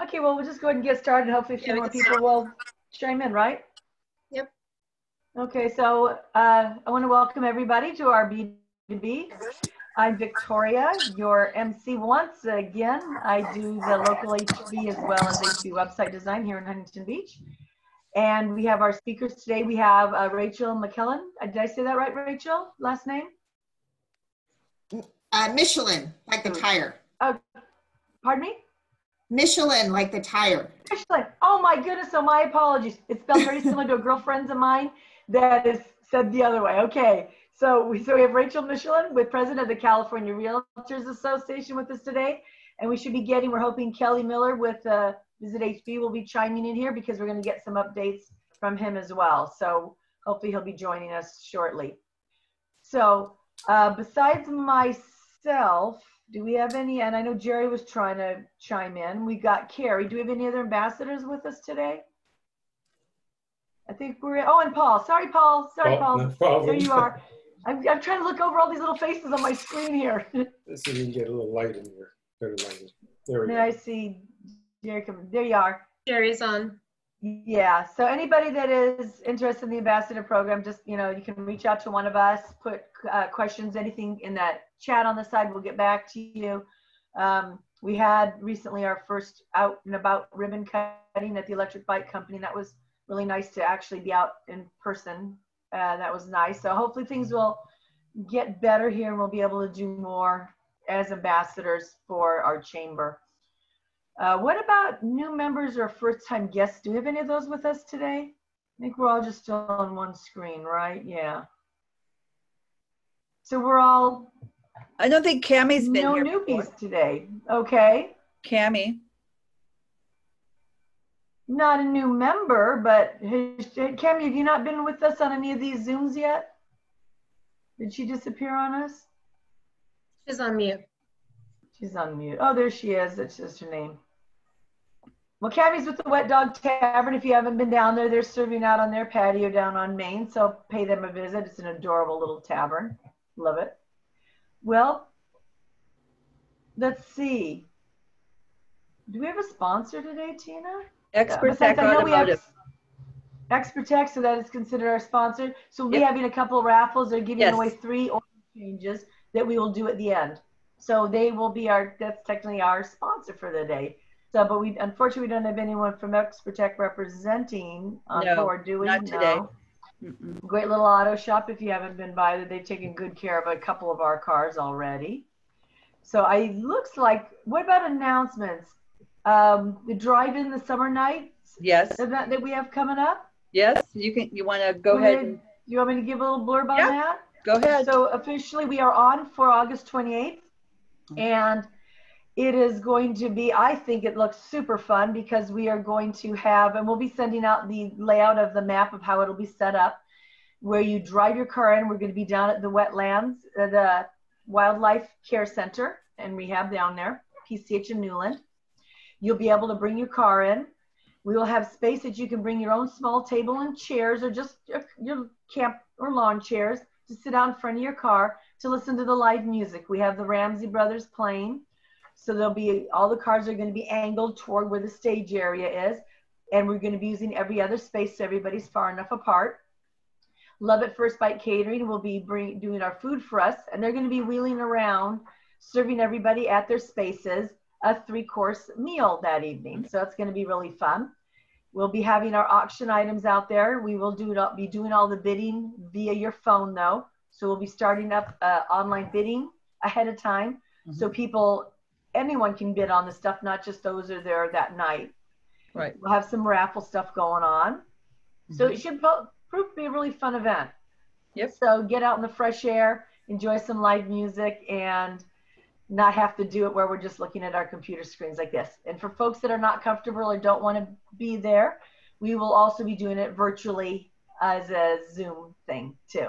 Okay, well, we'll just go ahead and get started. Hopefully a few more people will chime in, right? Yep. Okay, so I want to welcome everybody to our B2B. I'm Victoria, your MC once again. I do the local HB as well as HB website design here in Huntington Beach. And we have our speakers today. We have Rachel Michelin. Did I say that right, Rachel? Last name? Michelin, like the tire. Pardon me? Michelin, like the tire. Michelin. Oh my goodness, so my apologies. It's spelled very similar to a girlfriend of mine that is said the other way. Okay, so we have Rachel Michelin, with president of the California Realtors Association with us today. And we should be getting, we're hoping Kelly Miller with Visit HB will be chiming in here because we're going to get some updates from him as well. So hopefully he'll be joining us shortly. So besides myself, do we have any, and I know Jerry was trying to chime in. We got Carrie. Do we have any other ambassadors with us today? I think we're, oh, and Paul. Sorry, Paul. Sorry, Paul. No problem. There you are. I'm trying to look over all these little faces on my screen here. Let's see if we can get a little light in here. Better light. There we go. I see Jerry coming. There you are. Jerry's on. Yeah, so anybody that is interested in the ambassador program, just, you know, you can reach out to one of us, put questions, anything in that chat on the side, we'll get back to you. We had recently our first out and about ribbon cutting at the electric bike company. That was really nice to actually be out in person. That was nice. So hopefully things will get better here and we'll be able to do more as ambassadors for our chamber. What about new members or first-time guests? Do we have any of those with us today? I think we're all just still on one screen, right? Yeah. So we're all. I don't think Cammie's been no here. No newbies before. today. Okay. Cammie. Not a new member, but Cammie, have you not been with us on any of these Zooms yet? Did she disappear on us? She's on mute. She's on mute. Oh, there she is. That's just her name. Well, Cammie's with the Wet Dog Tavern. If you haven't been down there, they're serving out on their patio down on Main. So pay them a visit. It's an adorable little tavern. Love it. Well, let's see. Do we have a sponsor today, Tina? Expert Tech Automotive. Expert Tech, so that is considered our sponsor. So we'll be having a couple of raffles. They're giving away 3 oil changes that we will do at the end. So they will be that's technically our sponsor for the day. So, but we unfortunately don't have anyone from Expert Tech representing on board, do we? Not today. Great little auto shop. If you haven't been by there, they've taken good care of a couple of our cars already. So looks like, what about announcements? The drive-in the summer nights event that we have coming up? Yes, you want to go ahead. You want me to give a little blurb on that? Go ahead. So officially we are on for August 28th. And it is going to be, I think it looks super fun because we are going to have, and we'll be sending out the layout of the map of how it'll be set up, where you drive your car in. We're going to be down at the wetlands, the Wildlife Care Center and Rehab down there, PCH in Newland. You'll be able to bring your car in. We will have space that you can bring your own small table and chairs or just your camp or lawn chairs to sit out in front of your car to listen to the live music. We have the Ramsey Brothers playing. So there'll be, all the cars are going to be angled toward where the stage area is. And we're going to be using every other space so everybody's far enough apart. Love at First Bite Catering will be doing our food for us. And they're going to be wheeling around, serving everybody at their spaces a 3-course meal that evening. So it's going to be really fun. We'll be having our auction items out there. We will be doing all the bidding via your phone though. So we'll be starting up online bidding ahead of time. So anyone can bid on the stuff, not just those who are there that night. Right. We'll have some raffle stuff going on. So it should prove to be a really fun event. Yep. So get out in the fresh air, enjoy some live music, and not have to do it where we're just looking at our computer screens like this. And for folks that are not comfortable or don't want to be there, we will also be doing it virtually as a Zoom thing too.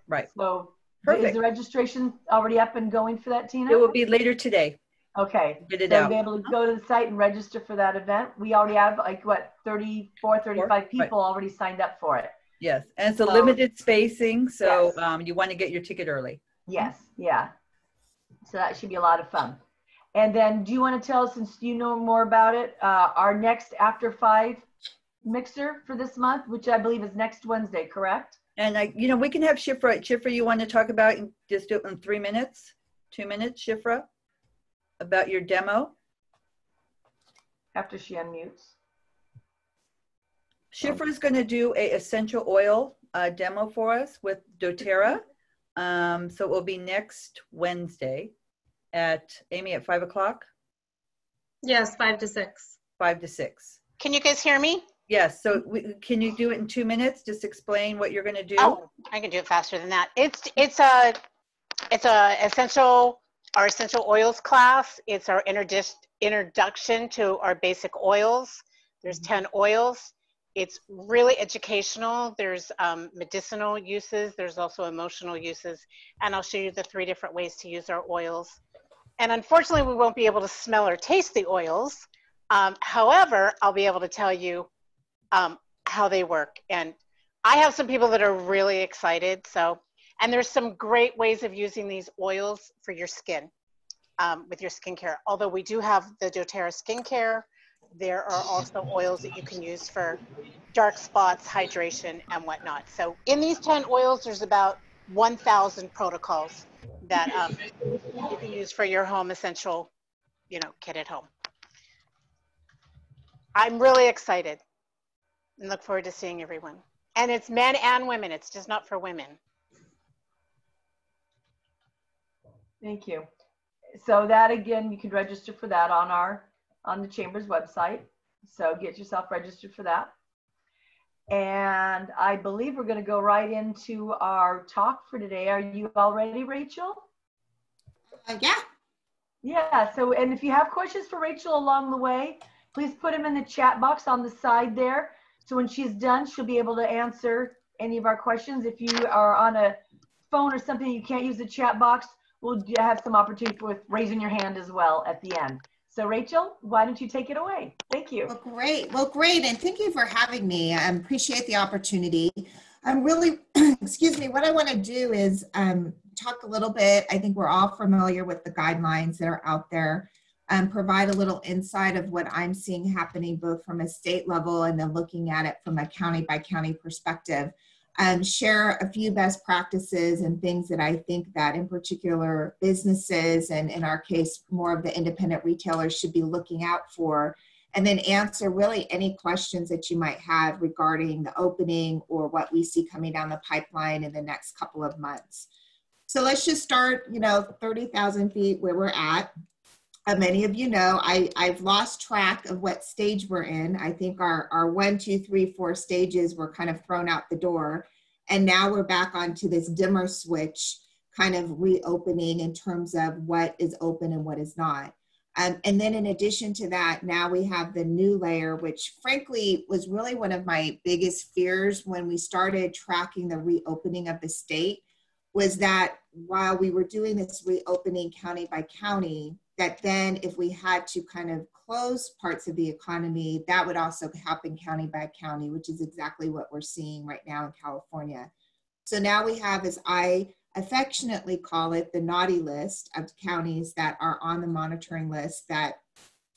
Right. So is the registration already up and going for that, Tina? It will be later today. Okay. Get it so out. You'll be able to go to the site and register for that event. We already have 35 people already signed up for it. Yes. And it's a limited spacing. So you want to get your ticket early. Yes. Yeah. So that should be a lot of fun. And then do you want to tell us, since you know more about it, our next After 5 mixer for this month, which I believe is next Wednesday, correct? And we can have Shifra. Shifra, you want to talk about, and just do it in 3 minutes, 2 minutes, Shifra, about your demo? After she unmutes. Shifra is going to do a essential oil demo for us with doTERRA. So it will be next Wednesday at, Amy, at 5 o'clock? Yes, 5 to 6. 5 to 6. Can you guys hear me? Yes. So can you do it in 2 minutes? Just explain what you're going to do. Oh, I can do it faster than that. It's our essential oils class. It's our introduction to our basic oils. There's 10 oils. It's really educational. There's medicinal uses. There's also emotional uses. And I'll show you the 3 different ways to use our oils. And unfortunately, we won't be able to smell or taste the oils. However, I'll be able to tell you how they work. And I have some people that are really excited. And there's some great ways of using these oils for your skin, with your skincare. Although we do have the doTERRA skincare, there are also oils that you can use for dark spots, hydration, and whatnot. So in these 10 oils, there's about 1,000 protocols that you can use for your home essential, kit at home. I'm really excited and look forward to seeing everyone. And it's men and women. It's just not for women. Thank you. So that, again, you can register for that on the Chamber's website. So get yourself registered for that. And I believe we're going to go right into our talk for today. Are you all ready, Rachel? Yeah. Yeah. So, and if you have questions for Rachel along the way, please put them in the chat box on the side there. So when she's done, she'll be able to answer any of our questions. If you are on a phone or something, you can't use the chat box, we'll have some opportunity with raising your hand as well at the end. So Rachel, why don't you take it away? Thank you. Well, great. And thank you for having me. I appreciate the opportunity. I'm really, excuse me, what I want to do is talk a little bit. I think we're all familiar with the guidelines that are out there, provide a little insight of what I'm seeing happening both from a state level and then looking at it from a county by county perspective. Share a few best practices and things that I think that in particular businesses, and in our case, more of the independent retailers, should be looking out for, and then answer really any questions that you might have regarding the opening or what we see coming down the pipeline in the next couple of months. So let's just start, 30,000 feet where we're at. Many of you know, I've lost track of what stage we're in. I think our 1, 2, 3, 4 stages were kind of thrown out the door. And now we're back onto this dimmer switch kind of reopening in terms of what is open and what is not. And then in addition to that, now we have the new layer, which frankly was really one of my biggest fears when we started tracking the reopening of the state, was that while we were doing this reopening county by county, that then if we had to kind of close parts of the economy, that would also happen county by county, which is exactly what we're seeing right now in California. So now we have, as I affectionately call it, the naughty list of counties that are on the monitoring list that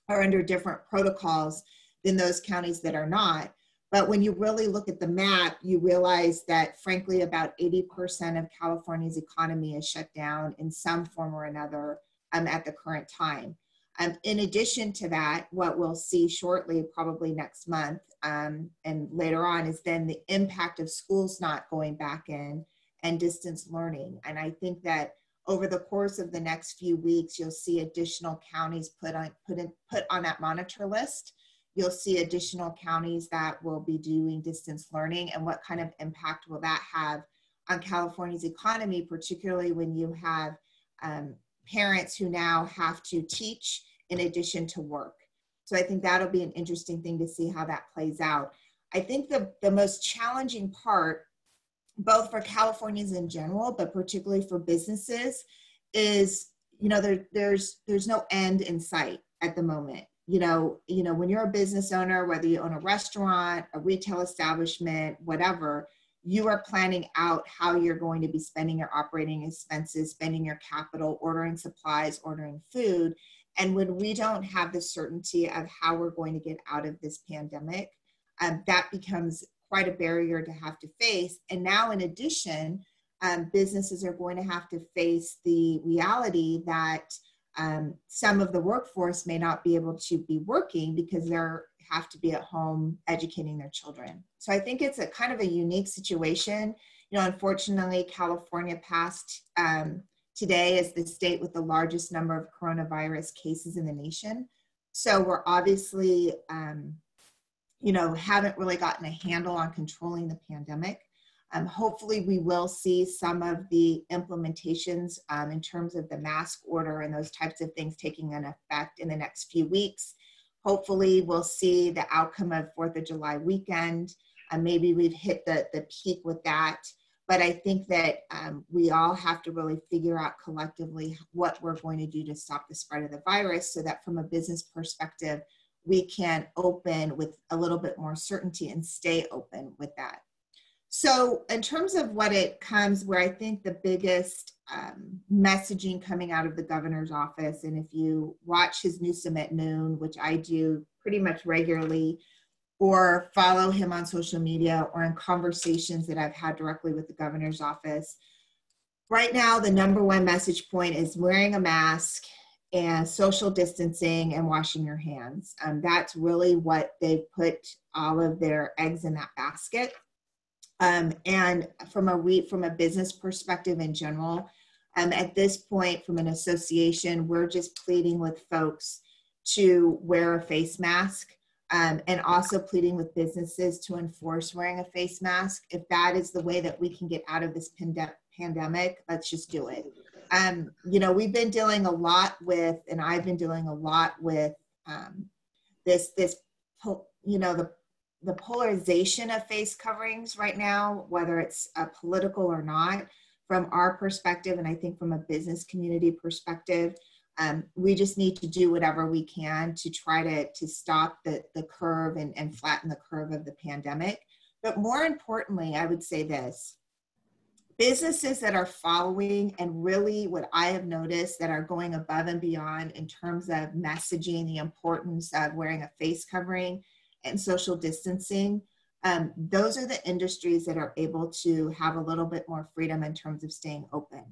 are under different protocols than those counties that are not. But when you really look at the map, you realize that frankly, about 80% of California's economy is shut down in some form or another at the current time. In addition to that, what we'll see shortly, probably next month and later on, is then the impact of schools not going back in and distance learning. And I think that over the course of the next few weeks, you'll see additional counties put on that monitor list. You'll see additional counties that will be doing distance learning, and what kind of impact will that have on California's economy, particularly when you have parents who now have to teach in addition to work. So I think that'll be an interesting thing to see how that plays out. I think the most challenging part, both for Californians in general, but particularly for businesses, is, there's no end in sight at the moment. When you're a business owner, whether you own a restaurant, a retail establishment, whatever, you are planning out how you're going to be spending your operating expenses, spending your capital, ordering supplies, ordering food. And when we don't have the certainty of how we're going to get out of this pandemic, that becomes quite a barrier to have to face. And now in addition, businesses are going to have to face the reality that some of the workforce may not be able to be working because they have to be at home educating their children. So I think it's a kind of a unique situation. You know, unfortunately, California passed today as the state with the largest number of coronavirus cases in the nation. So we're obviously, you know, haven't really gotten a handle on controlling the pandemic. Hopefully we will see some of the implementations in terms of the mask order and those types of things taking an effect in the next few weeks. Hopefully we'll see the outcome of 4th of July weekend. Maybe we've hit the peak with that. But I think that we all have to really figure out collectively what we're going to do to stop the spread of the virus so that from a business perspective, we can open with a little bit more certainty and stay open with that. So in terms of what it comes, where I think the biggest messaging coming out of the governor's office, and if you watch his Newsom at Noon, which I do pretty much regularly, or follow him on social media or in conversations that I've had directly with the governor's office, right now the number one message point is wearing a mask and social distancing and washing your hands. That's really what they've put all of their eggs in that basket. And from a business perspective in general, at this point from an association, we're just pleading with folks to wear a face mask, and also pleading with businesses to enforce wearing a face mask. If that is the way that we can get out of this pandemic, let's just do it. You know, we've been dealing a lot with, and I've been dealing a lot with you know, the polarization of face coverings right now, whether it's political or not, from our perspective, and I think from a business community perspective, we just need to do whatever we can to try to stop the curve and flatten the curve of the pandemic. But more importantly, I would say this, businesses that are following, and really what I have noticed that are going above and beyond in terms of messaging the importance of wearing a face covering and social distancing, those are the industries that are able to have a little bit more freedom in terms of staying open.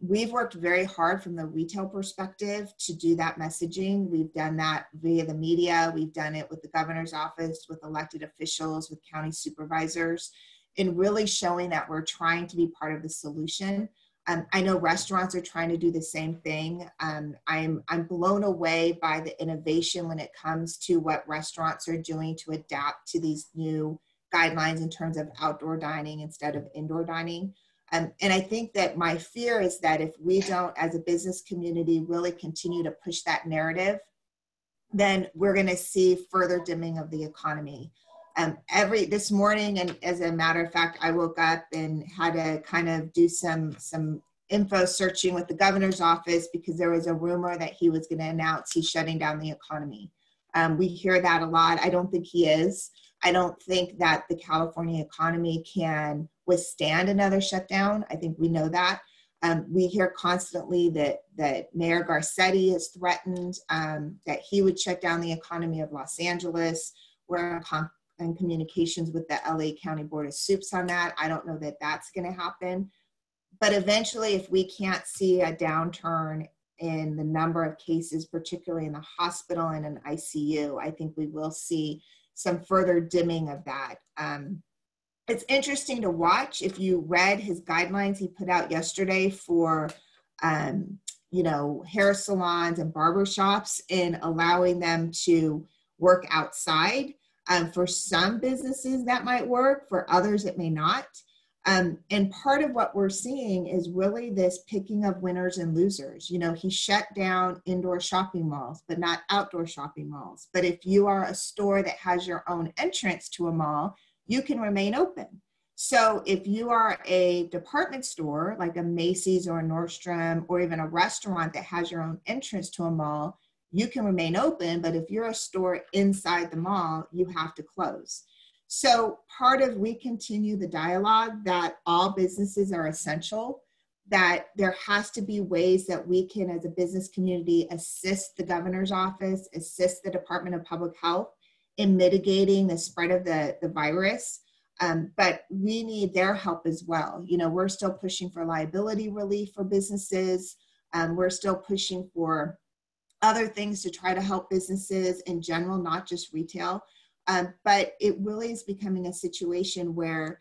We've worked very hard from the retail perspective to do that messaging. We've done that via the media. We've done it with the governor's office, with elected officials, with county supervisors, and really showing that we're trying to be part of the solution. I know restaurants are trying to do the same thing. I'm blown away by the innovation when it comes to what restaurants are doing to adapt to these new guidelines in terms of outdoor dining instead of indoor dining. And I think that my fear is that if we don't, as a business community, really continue to push that narrative, then we're going to see further dimming of the economy. This morning, and as a matter of fact, I woke up and had to kind of do some info searching with the governor's office because there was a rumor that he was going to announce he's shutting down the economy. We hear that a lot. I don't think he is. I don't think that the California economy can withstand another shutdown. I think we know that. We hear constantly that Mayor Garcetti has threatened that he would shut down the economy of Los Angeles. We're in communications with the LA County Board of Soups on that. I don't know that that's going to happen. But eventually, if we can't see a downturn in the number of cases, particularly in the hospital and in ICU, I think we will see some further dimming of that. It's interesting to watch. If you read his guidelines he put out yesterday for, you know, hair salons and barbershops in allowing them to work outside. For some businesses that might work, for others it may not. And part of what we're seeing is really this picking of winners and losers. You know, he shut down indoor shopping malls, but not outdoor shopping malls. But if you are a store that has your own entrance to a mall, you can remain open. So if you are a department store, like a Macy's or a Nordstrom, or even a restaurant that has your own entrance to a mall, you can remain open, but if you're a store inside the mall, you have to close. So part of we continue the dialogue that all businesses are essential, that there has to be ways that we can, as a business community, assist the governor's office, assist the Department of Public Health in mitigating the spread of the virus. But we need their help as well. You know, we're still pushing for liability relief for businesses. We're still pushing for other things to try to help businesses in general, not just retail. But it really is becoming a situation where,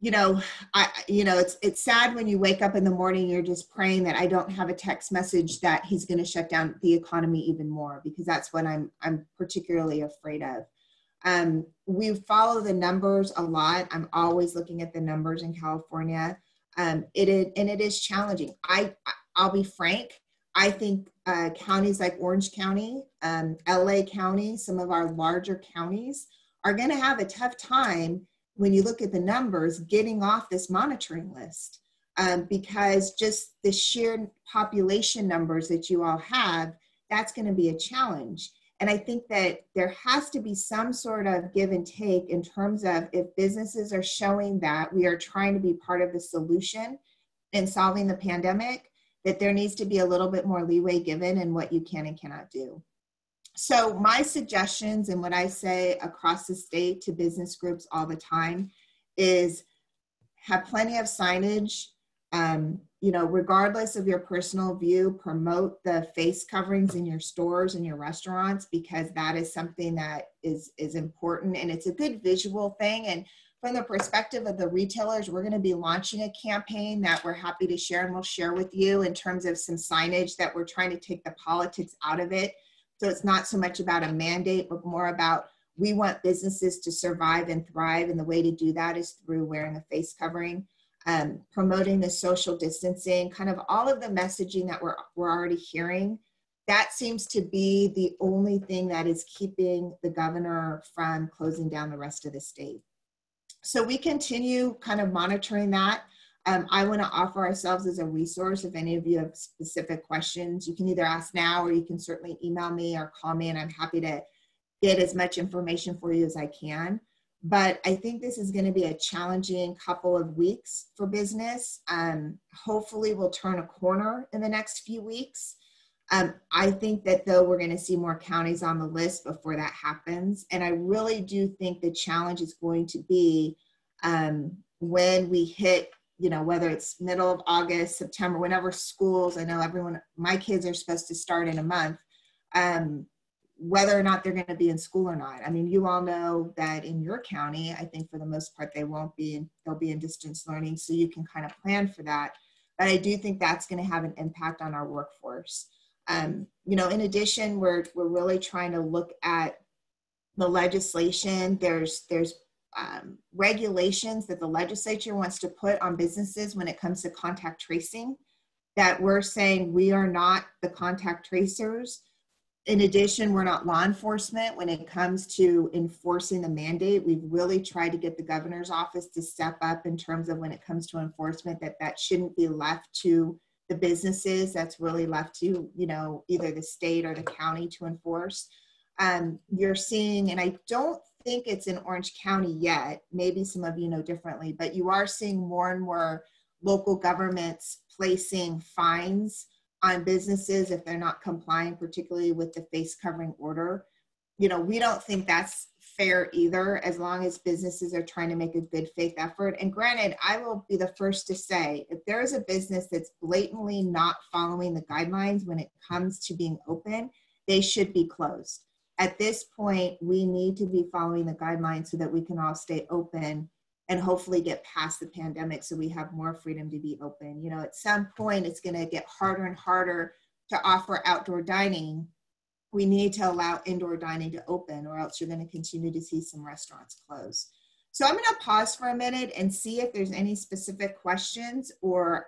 it's sad when you wake up in the morning, you're just praying that I don't have a text message that he's going to shut down the economy even more, because that's what I'm particularly afraid of. We follow the numbers a lot. I'm always looking at the numbers in California. It is challenging. I'll be frank. I think counties like Orange County, LA County, some of our larger counties are going to have a tough time when you look at the numbers getting off this monitoring list, because just the sheer population numbers that you all have, that's going to be a challenge. And I think that there has to be some sort of give and take in terms of, if businesses are showing that we are trying to be part of the solution in solving the pandemic, that there needs to be a little bit more leeway given in what you can and cannot do. So my suggestions, and what I say across the state to business groups all the time, is have plenty of signage. Regardless of your personal view, promote the face coverings in your stores and your restaurants, because that is something that is important, and it's a good visual thing. And from the perspective of the retailers, we're going to be launching a campaign that we're happy to share, and we'll share with you in terms of some signage that we're trying to take the politics out of it. So it's not so much about a mandate, but more about, we want businesses to survive and thrive, and the way to do that is through wearing a face covering, promoting the social distancing, kind of all of the messaging that we're already hearing. That seems to be the only thing that is keeping the governor from closing down the rest of the state. So we continue kind of monitoring that. I want to offer ourselves as a resource. If any of you have specific questions, you can either ask now, or you can certainly email me or call me, and I'm happy to get as much information for you as I can. But I think this is going to be a challenging couple of weeks for business. Hopefully we'll turn a corner in the next few weeks. I think that, though, we're going to see more counties on the list before that happens. And I really do think the challenge is going to be when we hit, whether it's middle of August, September, whenever schools, I know my kids are supposed to start in a month, whether or not they're going to be in school or not. I mean, you all know that in your county, I think for the most part, they'll be in distance learning, so you can kind of plan for that. But I do think that's going to have an impact on our workforce. In addition, we're really trying to look at the legislation. There's regulations that the legislature wants to put on businesses when it comes to contact tracing, that we're saying we are not the contact tracers. In addition, we're not law enforcement when it comes to enforcing the mandate. We've really tried to get the governor's office to step up in terms of, when it comes to enforcement, that shouldn't be left to the businesses. That's really left to, either the state or the county to enforce. You're seeing, and I don't think it's in Orange County yet, maybe some of you know differently, but you are seeing more and more local governments placing fines on businesses if they're not complying, particularly with the face covering order. We don't think that's fair either, as long as businesses are trying to make a good faith effort. And granted, I will be the first to say, if there is a business that's blatantly not following the guidelines when it comes to being open, they should be closed. At this point, we need to be following the guidelines so that we can all stay open and hopefully get past the pandemic, so we have more freedom to be open. At some point, it's going to get harder and harder to offer outdoor dining. We need to allow indoor dining to open, or else you're going to continue to see some restaurants close. So I'm going to pause for a minute and see if there's any specific questions or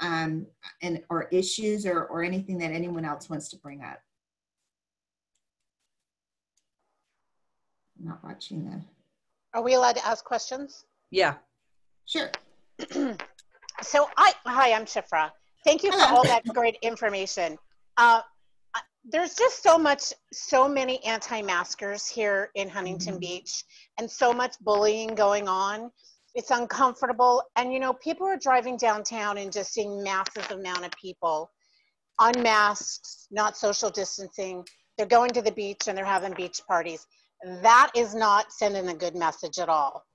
issues or anything that anyone else wants to bring up. I'm not watching that. Are we allowed to ask questions? Yeah. Sure. So hi, I'm Shifra. Thank you for all that great information. There's just so many anti-maskers here in Huntington Beach, and so much bullying going on. It's uncomfortable. And, you know, people are driving downtown and just seeing massive amount of people unmasked, not social distancing. They're going to the beach and they're having beach parties. That is not sending a good message at all.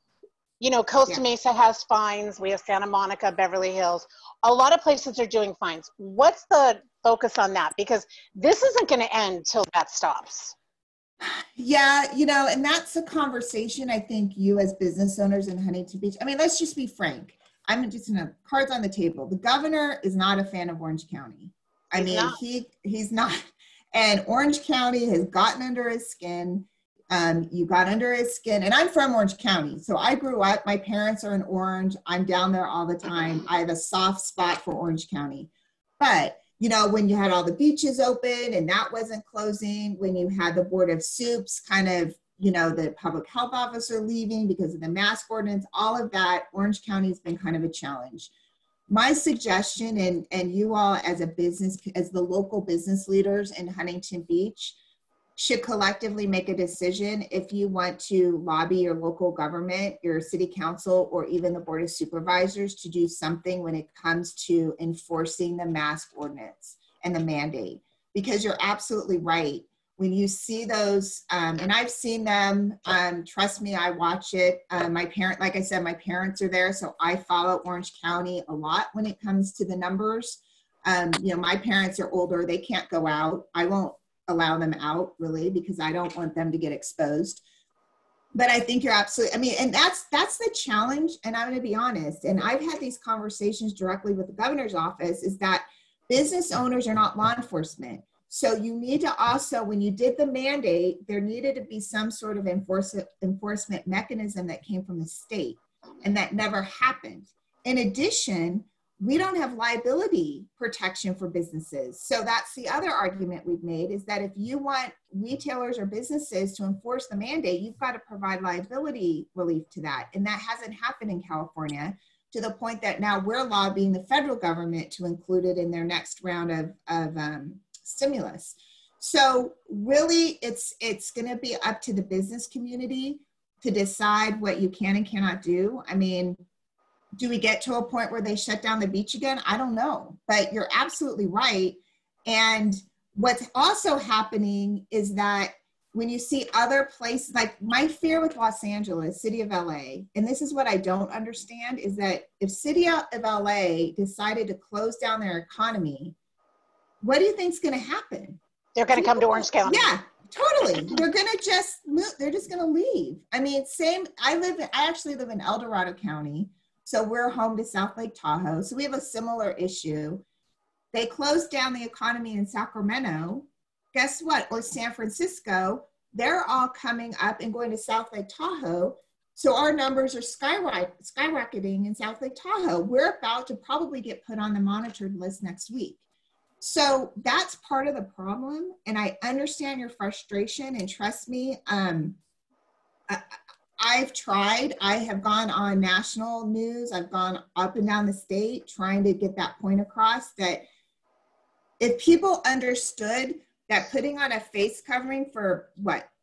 You know, Costa Mesa has fines. We have Santa Monica, Beverly Hills. A lot of places are doing fines. What's the focus on that? Because this isn't going to end till that stops. Yeah, you know, and that's a conversation I think you as business owners in Huntington Beach, I mean, let's just be frank. I'm just going to cards on the table. The governor is not a fan of Orange County. He's not. And Orange County has gotten under his skin. You got under his skin. And I'm from Orange County. So I grew up, my parents are in Orange. I'm down there all the time. I have a soft spot for Orange County. But, you know, when you had all the beaches open and that wasn't closing, when you had the Board of Soups kind of, you know, the public health officer leaving because of the mask ordinance, all of that, Orange County has been kind of a challenge. My suggestion, and you all as a business, as the local business leaders in Huntington Beach, should collectively make a decision if you want to lobby your local government, your city council, or even the Board of Supervisors to do something when it comes to enforcing the mask ordinance and the mandate. Because you're absolutely right. When you see those, and I've seen them, trust me, I watch it. Like I said, my parents are there, so I follow Orange County a lot when it comes to the numbers. You know, my parents are older, they can't go out. I won't allow them out really because I don't want them to get exposed. But I think you're absolutely, I mean, and that's the challenge. And I'm going to be honest, and I've had these conversations directly with the governor's office, is that business owners are not law enforcement. So you need to also, when you did the mandate, there needed to be some sort of enforcement mechanism that came from the state, and that never happened. In addition, we don't have liability protection for businesses. So that's the other argument we've made, is that if you want retailers or businesses to enforce the mandate, you've got to provide liability relief to that. And that hasn't happened in California, to the point that now we're lobbying the federal government to include it in their next round of stimulus. So really, it's going to be up to the business community to decide what you can and cannot do. I mean, do we get to a point where they shut down the beach again? I don't know, but you're absolutely right. And what's also happening is that when you see other places, like my fear with Los Angeles, city of LA, and this is what I don't understand, is that if city of LA decided to close down their economy, what do you think is going to happen? They're going to come to Orange County. Yeah, totally. They're going to just move. They're just going to leave. I mean, I actually live in El Dorado County. So we're home to South Lake Tahoe. So we have a similar issue. They closed down the economy in Sacramento. Guess what? Or San Francisco, they're all coming up and going to South Lake Tahoe. So our numbers are skyrocketing in South Lake Tahoe. We're about to probably get put on the monitored list next week. So that's part of the problem. And I understand your frustration, and trust me, I've tried. I have gone on national news. I've gone up and down the state trying to get that point across, that if people understood that putting on a face covering for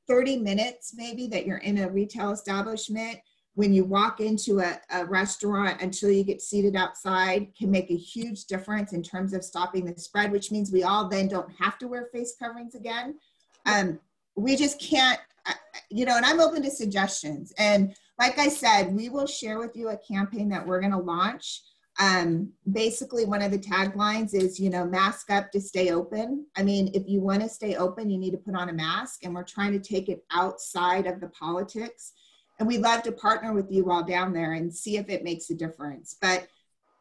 30 minutes, maybe, that you're in a retail establishment, when you walk into a restaurant until you get seated outside, can make a huge difference in terms of stopping the spread, which means we all then don't have to wear face coverings again. We just can't, you know, and I'm open to suggestions. And like I said, we will share with you a campaign that we're going to launch. Basically, one of the taglines is, you know, mask up to stay open. I mean, if you want to stay open, you need to put on a mask. And we're trying to take it outside of the politics. And we'd love to partner with you all down there and see if it makes a difference. But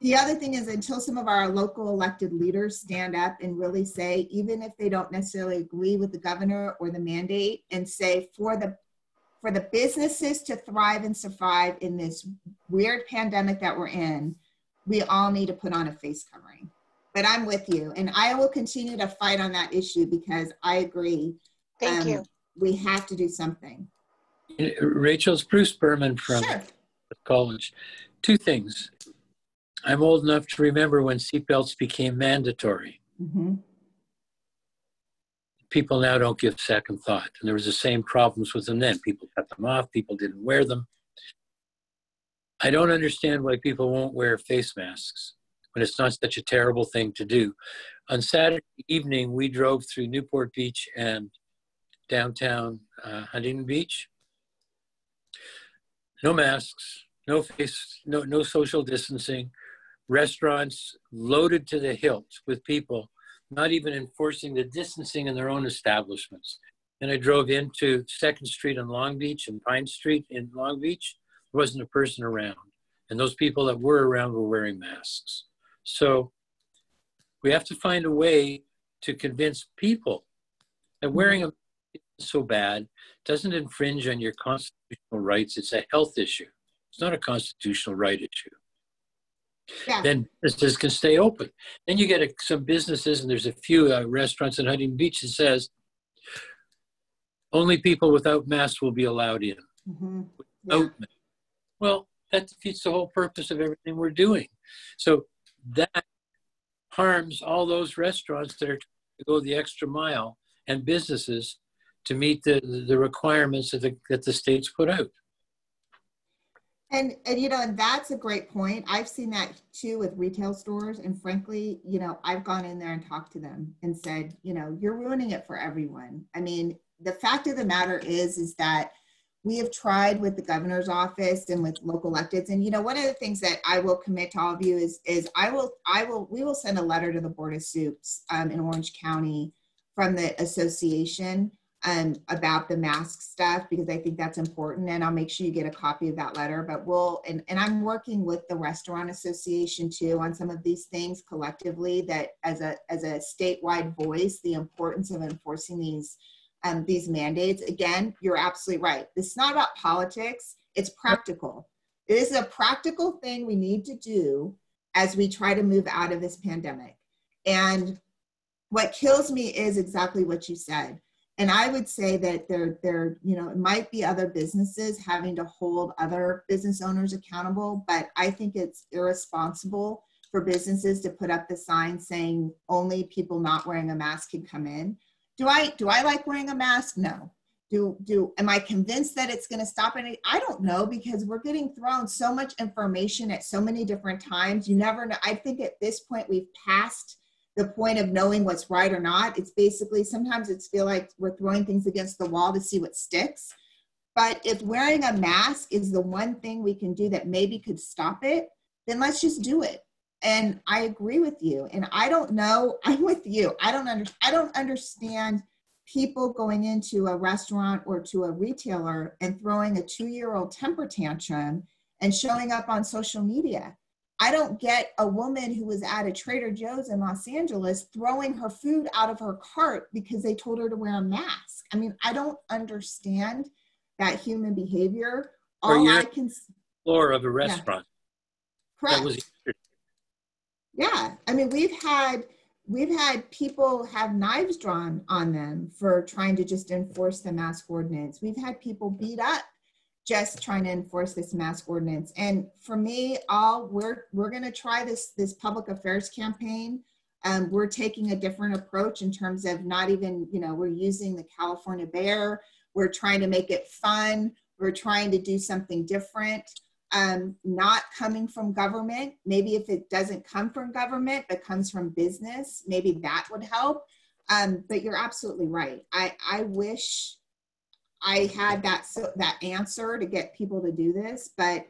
the other thing is, until some of our local elected leaders stand up and really say, even if they don't necessarily agree with the governor or the mandate, and say for the businesses to thrive and survive in this weird pandemic that we're in, we all need to put on a face covering. But I'm with you, and I will continue to fight on that issue, because I agree. Thank you. We have to do something. Rachel's Bruce Berman from college. Two things. I'm old enough to remember when seatbelts became mandatory. Mm-hmm. People now don't give second thought. And there was the same problems with them then. People cut them off. People didn't wear them. I don't understand why people won't wear face masks when it's not such a terrible thing to do. On Saturday evening, we drove through Newport Beach and downtown Huntington Beach. No masks, no face, no social distancing. Restaurants loaded to the hilt with people, not even enforcing the distancing in their own establishments. And I drove into 2nd Street in Long Beach and Pine Street in Long Beach. There wasn't a person around. And those people that were around were wearing masks. So we have to find a way to convince people that wearing a mask is so bad, doesn't infringe on your constitutional rights. It's a health issue. It's not a constitutional right issue. Yeah. Then businesses can stay open. Then you get some businesses, and there's a few restaurants in Huntington Beach that says only people without masks will be allowed in. Mm-hmm. Without masks. Well, that defeats the whole purpose of everything we're doing. So that harms all those restaurants that are trying to go the extra mile and businesses to meet the requirements that the states put out. And you know, and that's a great point. I've seen that too with retail stores. And frankly, you know, I've gone in there and talked to them and said, you know, you're ruining it for everyone. I mean, the fact of the matter is that we have tried with the governor's office and with local electeds. And, you know, one of the things that I will commit to all of you is we will send a letter to the Board of Soups in Orange County from the association about the mask stuff, because I think that's important. And I'll make sure you get a copy of that letter, but and I'm working with the Restaurant Association too on some of these things collectively, that as a statewide voice, the importance of enforcing these mandates. Again, you're absolutely right. This is not about politics. It's practical. It is a practical thing we need to do as we try to move out of this pandemic. And what kills me is exactly what you said. And I would say that there, you know, it might be other businesses having to hold other business owners accountable, but I think it's irresponsible for businesses to put up the sign saying only people not wearing a mask can come in. Do I like wearing a mask? No. Am I convinced that it's going to stop it? I don't know, because we're getting thrown so much information at so many different times. You never know. I think at this point we've passed the point of knowing what's right or not. It's basically, sometimes it's feel like we're throwing things against the wall to see what sticks. But if wearing a mask is the one thing we can do that maybe could stop it, then let's just do it. And I agree with you. And I don't know, I'm with you. I don't understand people going into a restaurant or to a retailer and throwing a 2-year-old temper tantrum and showing up on social media. I don't get a woman who was at a Trader Joe's in Los Angeles throwing her food out of her cart because they told her to wear a mask. I mean, I don't understand that human behavior. All I can floor of a restaurant. Yeah. Correct. That was yeah, I mean, we've had people have knives drawn on them for trying to just enforce the mask ordinance. We've had people beat up just trying to enforce this mask ordinance. And for me, we're going to try this public affairs campaign. We're taking a different approach in terms of not even, you know, we're using the California Bear. We're trying to make it fun. We're trying to do something different. Not coming from government. Maybe if it doesn't come from government, but comes from business, maybe that would help. But you're absolutely right. I wish I had that answer to get people to do this, but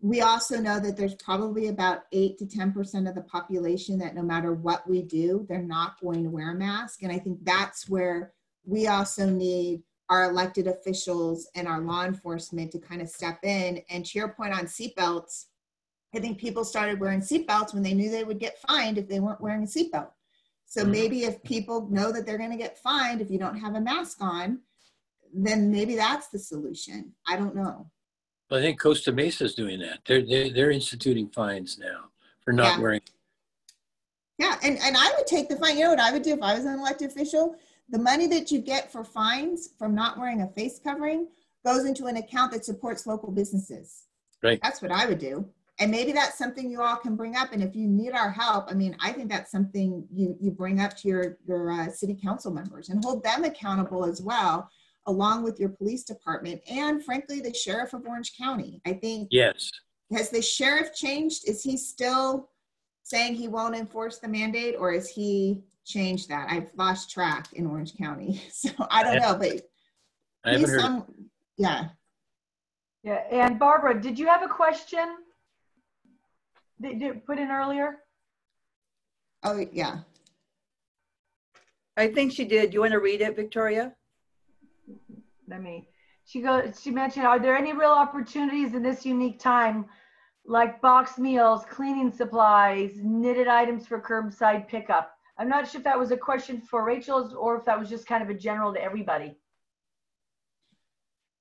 we also know that there's probably about 8 to 10% of the population that no matter what we do, they're not going to wear a mask. And I think that's where we also need our elected officials and our law enforcement to kind of step in. And to your point on seatbelts, I think people started wearing seatbelts when they knew they would get fined if they weren't wearing a seatbelt. So maybe if people know that they're going to get fined if you don't have a mask on, then maybe that's the solution. I don't know. Well, I think Costa Mesa is doing that. They're instituting fines now for not wearing. Yeah, and I would take the fine. You know what I would do if I was an elected official? The money that you get for fines from not wearing a face covering goes into an account that supports local businesses. Right. That's what I would do. And maybe that's something you all can bring up. And if you need our help, I mean, I think that's something you bring up to your city council members and hold them accountable as well, along with your police department and frankly, the sheriff of Orange County. I think, yes, has the sheriff changed? Is he still saying he won't enforce the mandate, or has he changed that? I've lost track in Orange County. So I don't know, but I haven't heard. Yeah. Yeah, and Barbara, did you have a question that you put in earlier? Oh, yeah. I think she did. You want to read it, Victoria? She mentioned, are there any real opportunities in this unique time, like boxed meals, cleaning supplies, knitted items for curbside pickup? I'm not sure if that was a question for Rachel or if that was just kind of a general to everybody.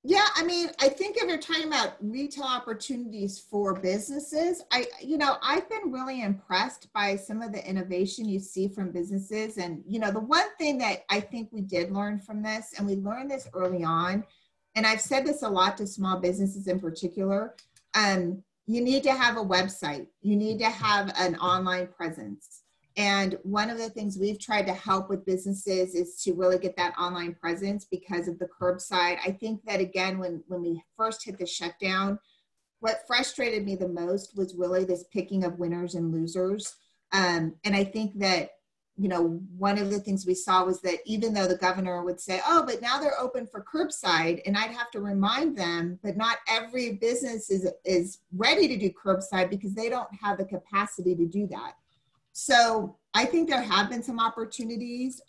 Yeah, I mean, I think if you're talking about retail opportunities for businesses, I've been really impressed by some of the innovation you see from businesses. And, the one thing that I think we did learn from this, and we learned this early on, and I've said this a lot to small businesses in particular, you need to have a website. You need to have an online presence. And one of the things we've tried to help with businesses is to really get that online presence because of the curbside. I think that, again, when we first hit the shutdown, what frustrated me the most was really this picking of winners and losers. And I think that, one of the things we saw was that even though the governor would say, oh, but now they're open for curbside, and I'd have to remind them, but not every business is ready to do curbside because they don't have the capacity to do that. So I think there have been some opportunities,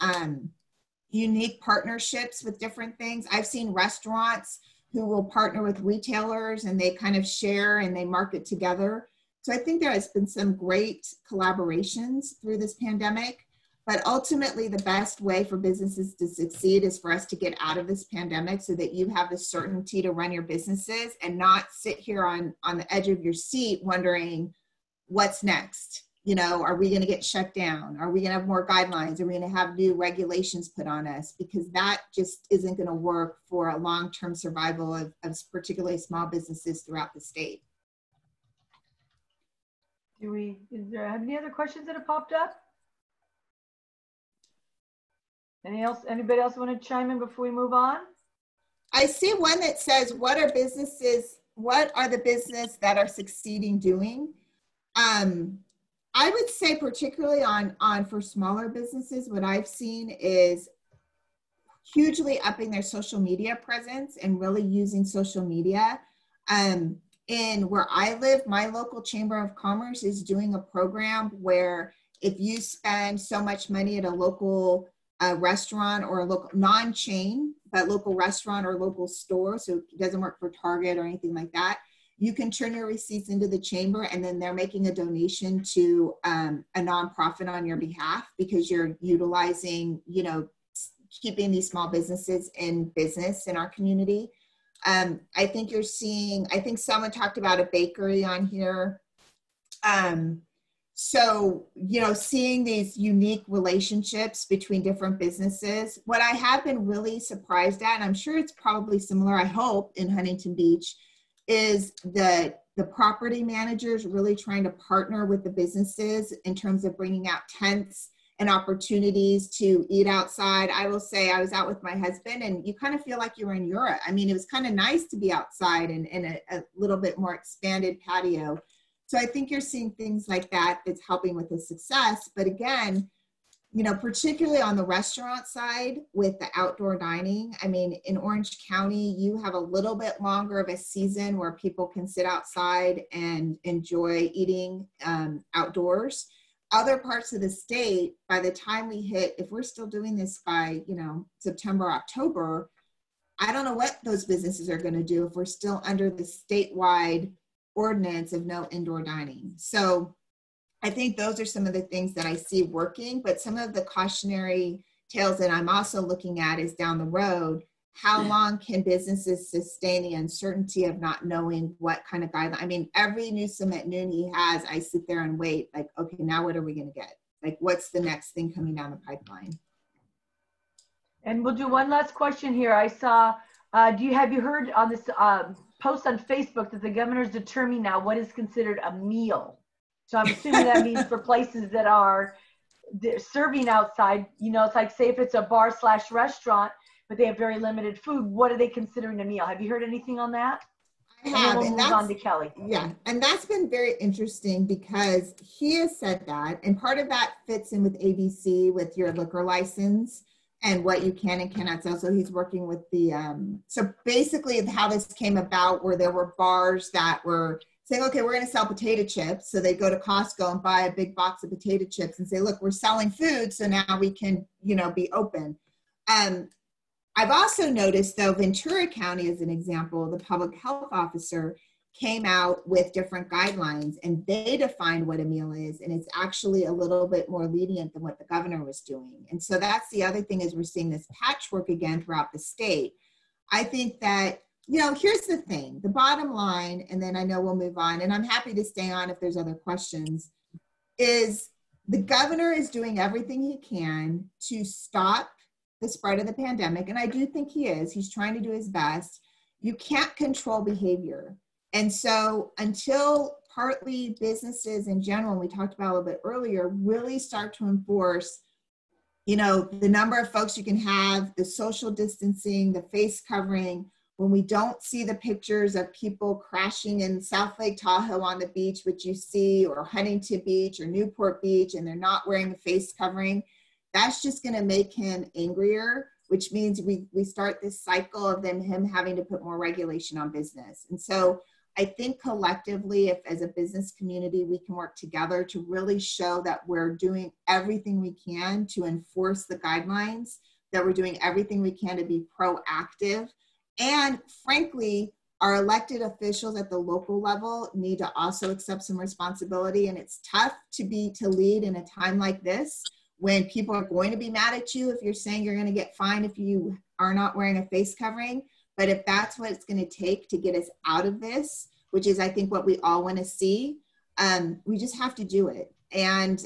unique partnerships with different things. I've seen restaurants who will partner with retailers and they kind of share and they market together. So I think there has been some great collaborations through this pandemic, but ultimately the best way for businesses to succeed is for us to get out of this pandemic so that you have the certainty to run your businesses and not sit here on the edge of your seat wondering what's next. Are we going to get shut down? Are we going to have more guidelines? Are we going to have new regulations put on us? Because that just isn't going to work for a long-term survival of particularly small businesses throughout the state. Is there any other questions that have popped up? Anybody else want to chime in before we move on? I see one that says, what are the businesses that are succeeding doing? I would say particularly on for smaller businesses, what I've seen is hugely upping their social media presence and really using social media. In where I live, my local Chamber of Commerce is doing a program where if you spend so much money at a local restaurant or a local non-chain, but local restaurant or local store, so it doesn't work for Target or anything like that, you can turn your receipts into the chamber and then they're making a donation to a nonprofit on your behalf because you're utilizing, keeping these small businesses in business in our community. I think someone talked about a bakery on here. So, seeing these unique relationships between different businesses, what I have been really surprised at, and I'm sure it's probably similar, I hope, in Huntington Beach, is the property managers really trying to partner with the businesses in terms of bringing out tents and opportunities to eat outside. I will say I was out with my husband and you kind of feel like you were in Europe. I mean, it was kind of nice to be outside and in a little bit more expanded patio. So I think you're seeing things like that that's helping with the success. But again, particularly on the restaurant side with the outdoor dining, I mean, in Orange County, you have a little bit longer of a season where people can sit outside and enjoy eating outdoors. Other parts of the state, by the time we hit, if we're still doing this by, September, October, I don't know what those businesses are going to do if we're still under the statewide ordinance of no indoor dining. So I think those are some of the things that I see working, but some of the cautionary tales that I'm also looking at is down the road, how long can businesses sustain the uncertainty of not knowing what kind of guideline? I mean, every Newsom at noon he has, I sit there and wait, like, okay, now what are we going to get? Like, what's the next thing coming down the pipeline? And we'll do one last question here. I saw, have you heard on this post on Facebook that the governor's determining now what is considered a meal? So I'm assuming that means for places that are serving outside, it's like, say if it's a bar/restaurant, but they have very limited food, what are they considering a meal? Have you heard anything on that? I And then have, we'll and move on that's, to Kelly. yeah, and that's been very interesting because he has said that, and part of that fits in with ABC with your liquor license and what you can and cannot sell. So he's working with the, so basically how this came about where there were bars that were saying, okay, we're going to sell potato chips. So they go to Costco and buy a big box of potato chips and say, look, we're selling food. So now we can, you know, be open. I've also noticed, though, Ventura County, as an example, the public health officer came out with different guidelines and they defined what a meal is. And it's actually a little bit more lenient than what the governor was doing. And so that's the other thing is we're seeing this patchwork again throughout the state. I think that, you know, here's the thing, the bottom line, and then I know we'll move on, and I'm happy to stay on if there's other questions, is the governor is doing everything he can to stop the spread of the pandemic. And I do think he is. He's trying to do his best. You can't control behavior. And so until partly businesses in general, we talked about a little bit earlier, really start to enforce, you know, the number of folks you can have, the social distancing, the face covering, when we don't see the pictures of people crashing in South Lake Tahoe on the beach, which you see, or Huntington Beach or Newport Beach, and they're not wearing a face covering, that's just going to make him angrier, which means we start this cycle of him having to put more regulation on business. And so I think collectively, if as a business community, we can work together to really show that we're doing everything we can to enforce the guidelines, that we're doing everything we can to be proactive. And frankly, our elected officials at the local level need to also accept some responsibility. And it's tough to lead in a time like this, when people are going to be mad at you if you're saying you're going to get fined if you are not wearing a face covering. But if that's what it's going to take to get us out of this, which is I think what we all want to see, we just have to do it. And,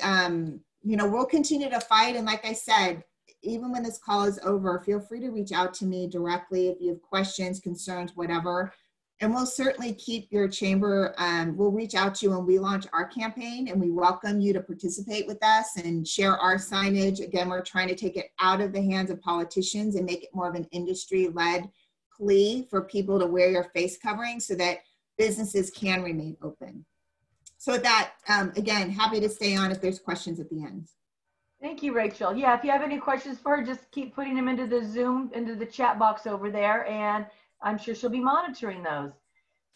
you know, we'll continue to fight. And like I said, even when this call is over, feel free to reach out to me directly if you have questions, concerns, whatever. And we'll certainly keep your chamber, we'll reach out to you when we launch our campaign, and we welcome you to participate with us and share our signage. Again, we're trying to take it out of the hands of politicians and make it more of an industry-led plea for people to wear your face covering so that businesses can remain open. So with that, again, happy to stay on if there's questions at the end. Thank you, Rachel. Yeah, if you have any questions for her, just keep putting them into the Zoom, into the chat box over there, and I'm sure she'll be monitoring those.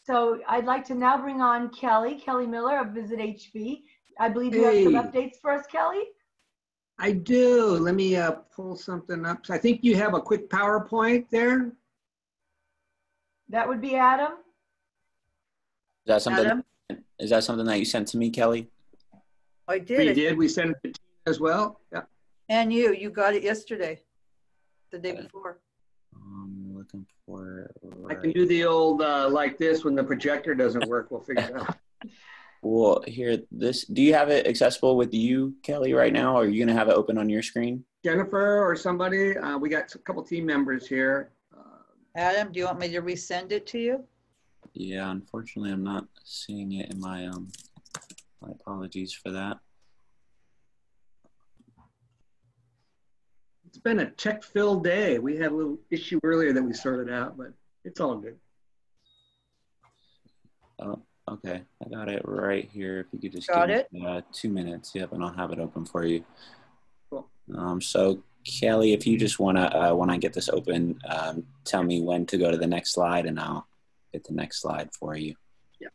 So I'd like to now bring on Kelly Miller of Visit HB. I believe you have some updates for us, Kelly? I do. Let me pull something up. So I think you have a quick PowerPoint there. That would be Adam. Is that something? Adam? Is that something that you sent to me, Kelly? I did. We did. We sent it to Tina as well. Yeah. And you got it yesterday, the day before. I'm looking for it. I can do the old like this when the projector doesn't work. We'll figure it out. Well, here, do you have it accessible with you, Kelly, right now? Or are you going to have it open on your screen? Jennifer or somebody, we got a couple team members here. Adam, do you want me to resend it to you? Yeah, unfortunately, I'm not seeing it in my, my apologies for that. It's been a tech-filled day. We had a little issue earlier that we sorted out, but it's all good. Oh, okay. I got it right here. If you could just Got give me 2 minutes. Yep, and I'll have it open for you. Cool. So Kelly, if you just want to, when I get this open, tell me when to go to the next slide, and I'll hit the next slide for you. Yeah.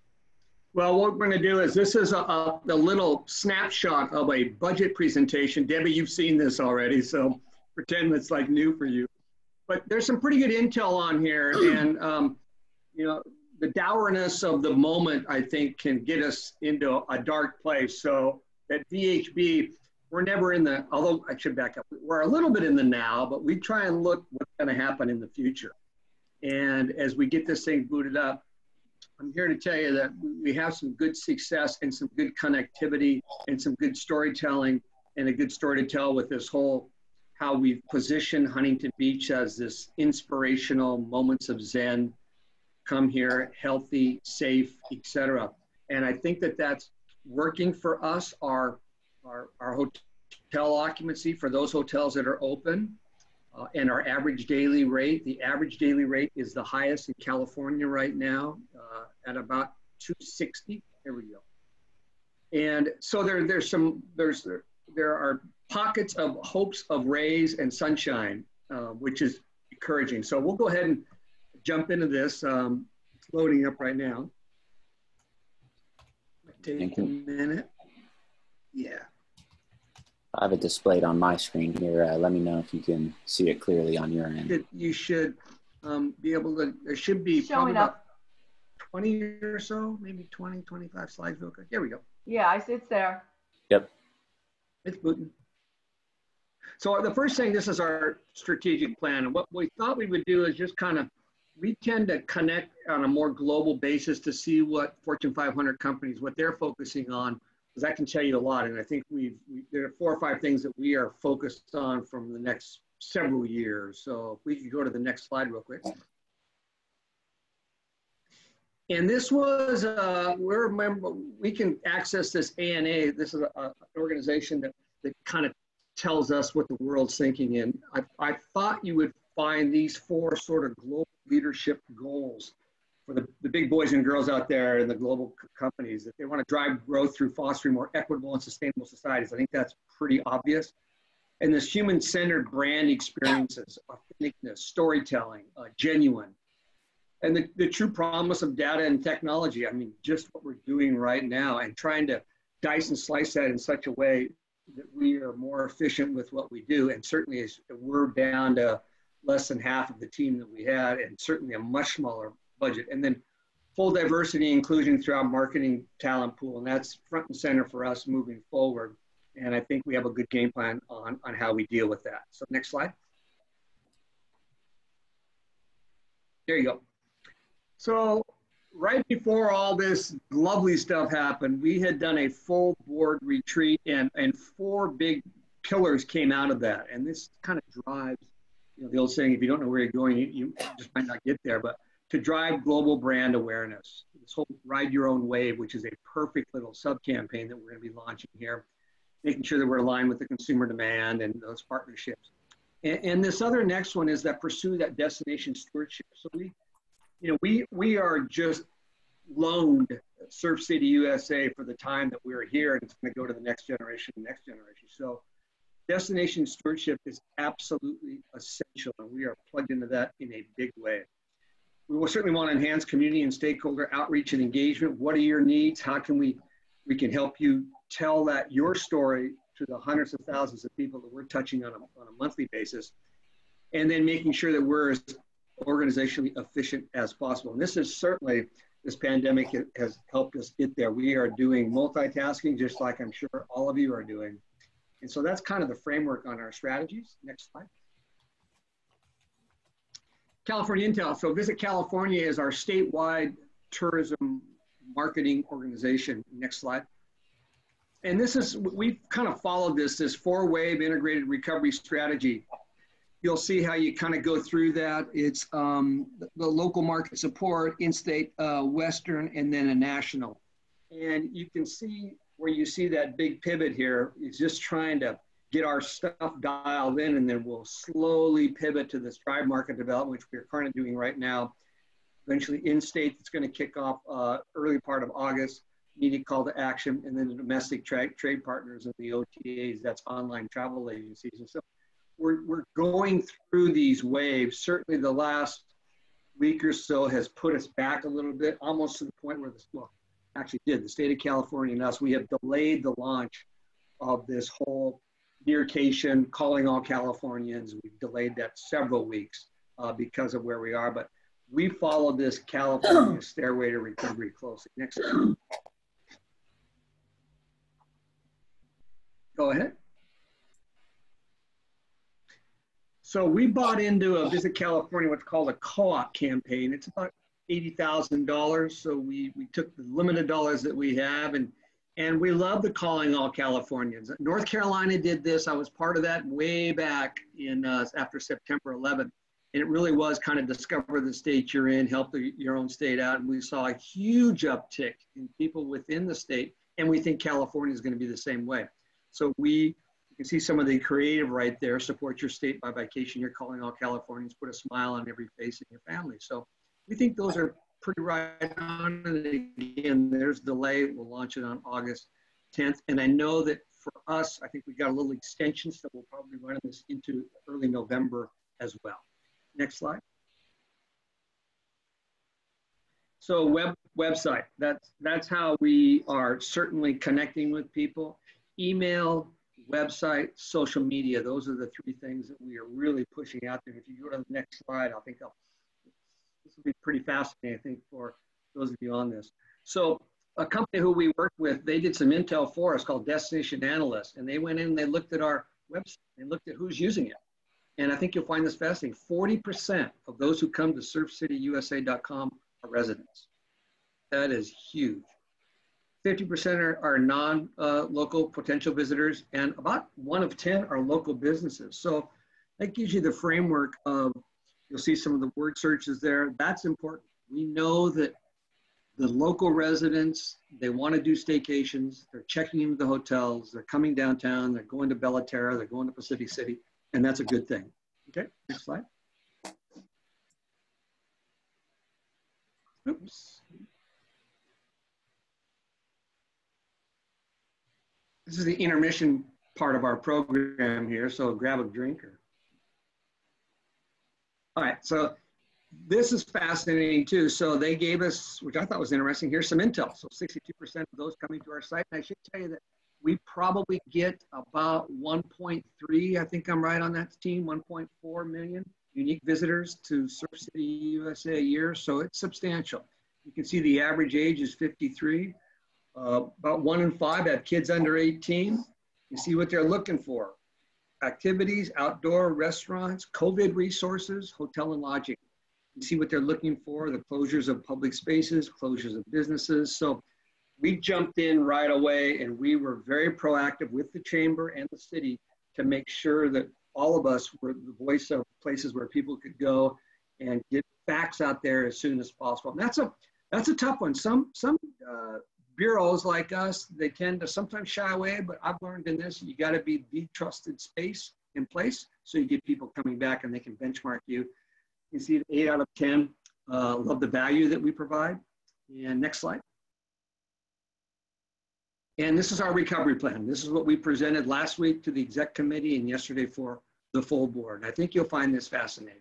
Well, what we're going to do is this is a little snapshot of a budget presentation. Debbie, you've seen this already, so pretend it's like new for you. But there's some pretty good intel on here, and you know, the dourness of the moment, I think, can get us into a dark place. So at VHB, we're never in the, although I should back up, we're a little bit in the now, but we try and look what's going to happen in the future. And as we get this thing booted up, I'm here to tell you that we have some good success and some good connectivity and some good storytelling and a good story to tell with this whole, how we've positioned Huntington Beach as this inspirational moments of Zen, come here, healthy, safe, etc. And I think that that's working for us. Our hotel occupancy for those hotels that are open and our average daily rate. The average daily rate is the highest in California right now at about 260. There we go. And so there are pockets of hopes of rays and sunshine, which is encouraging. So we'll go ahead and jump into this. It's loading up right now. Take a minute. Yeah. I have it displayed on my screen here. Let me know if you can see it clearly on your end. You should be able to, there should be probably Showing up. about 20 or so, maybe 20, 25 slides real quick. There we go. Yeah, it's there. Yep. It's booting. So the first thing, this is our strategic plan. And what we thought we would do is just kind of, we tend to connect on a more global basis to see what Fortune 500 companies, what they're focusing on, because that can tell you a lot. And I think there are 4 or 5 things that we are focused on from the next several years. So if we could go to the next slide real quick. And this was, we can access this ANA. This is an organization that kind of tells us what the world's thinking. And I thought you would find these 4 sort of global leadership goals for the big boys and girls out there in the global companies, that they want to drive growth through fostering more equitable and sustainable societies. I think that's pretty obvious. And this human-centered brand experiences, authenticness, storytelling, genuine. And the true promise of data and technology. I mean, just what we're doing right now, and trying to dice and slice that in such a way that we are more efficient with what we do. And certainly as we're down to less than half of the team that we had, and certainly a much smaller budget. And then full diversity and inclusion through our marketing talent pool. And that's front and center for us moving forward. And I think we have a good game plan on how we deal with that. So next slide. There you go. So right before all this lovely stuff happened, we had done a full board retreat, and 4 big pillars came out of that. And this kind of drives, the old saying, if you don't know where you're going, you just might not get there. But to drive global brand awareness, this whole Ride Your Own Wave, which is a perfect little sub-campaign that we're going to be launching here, making sure that we're aligned with the consumer demand and those partnerships. And this other next one is that pursue that destination stewardship. So we are just loaned Surf City USA for the time that we're here, and it's going to go to the next generation. So destination stewardship is absolutely essential, and we are plugged into that in a big way. We will certainly want to enhance community and stakeholder outreach and engagement. What are your needs? How can we can help you tell your story to the hundreds of thousands of people that we're touching on a monthly basis, and then making sure that we're as organizationally efficient as possible. And this pandemic has helped us get there. We are doing multitasking, just like I'm sure all of you are doing. And so that's kind of the framework on our strategies. Next slide. California Intel. So Visit California is our statewide tourism marketing organization. Next slide. And we've kind of followed this 4-wave integrated recovery strategy. You'll see how you kind of go through that. It's the local market support, in-state, Western, and then a national. And you can see where you see that big pivot here. It's just trying to get our stuff dialed in, and then we'll slowly pivot to this drive market development, which we're currently doing right now. Eventually in-state, it's going to kick off early part of August, immediate call to action, and then the domestic trade partners and the OTAs, that's online travel agencies. And so we're going through these waves. Certainly the last week or so has put us back a little bit, almost to the point where the state of California and us, we have delayed the launch of this whole nearcation, calling all Californians. We've delayed that several weeks because of where we are, but we follow this California stairway to recovery closely. Next slide. Go ahead. So we bought into a Visit California, what's called a co-op campaign. It's about $80,000. So we took the limited dollars that we have, and we love the calling all Californians. North Carolina did this. I was part of that way back in after September 11th. And it really was kind of discover the state you're in, help your own state out. And we saw a huge uptick in people within the state. And we think California is going to be the same way. So we You can see some of the creative right there. Support your state by vacation. You're calling all Californians. Put a smile on every face in your family. So we think those are pretty right on. And again, there's delay. We'll launch it on August 10th. And I know that for us, I think we got a little extension, so we'll probably run this into early November as well. Next slide. So website, that's how we are certainly connecting with people. Email, website, social media, those are the three things that we are really pushing out there. If you go to the next slide, I think this will be pretty fascinating, I think, for those of you on this. So a company who we work with, they did some intel for us called Destination Analyst, and they went in and they looked at our website, they looked at who's using it. And I think you'll find this fascinating. 40% of those who come to surfcityusa.com are residents. That is huge. 50% are non-local potential visitors, and about 1 of 10 are local businesses. So that gives you the framework of, you'll see some of the word searches there. That's important. We know that the local residents, they want to do staycations. They're checking into the hotels. They're coming downtown. They're going to Bella Terra. They're going to Pacific City. And that's a good thing. Okay, next slide. Oops. This is the intermission part of our program here, so grab a drink. All right, so this is fascinating too. So they gave us, which I thought was interesting, here's some intel. So 62% of those coming to our site. And I should tell you that we probably get about 1.3, I think I'm right on that team, 1.4 million unique visitors to Surf City USA a year. So it's substantial. You can see the average age is 53. About 1 in 5 have kids under 18. You see what they're looking for. Activities, outdoor restaurants, COVID resources, hotel and lodging. You see what they're looking for, the closures of public spaces, closures of businesses. So we jumped in right away and we were very proactive with the chamber and the city to make sure that all of us were the voice of places where people could go and get facts out there as soon as possible. And that's a tough one. Some bureaus like us, they tend to sometimes shy away, but I've learned in this, you got to be the trusted space in place so you get people coming back and they can benchmark you. You see 8 out of 10 love the value that we provide. And next slide. And this is our recovery plan. This is what we presented last week to the exec committee and yesterday for the full board. I think you'll find this fascinating.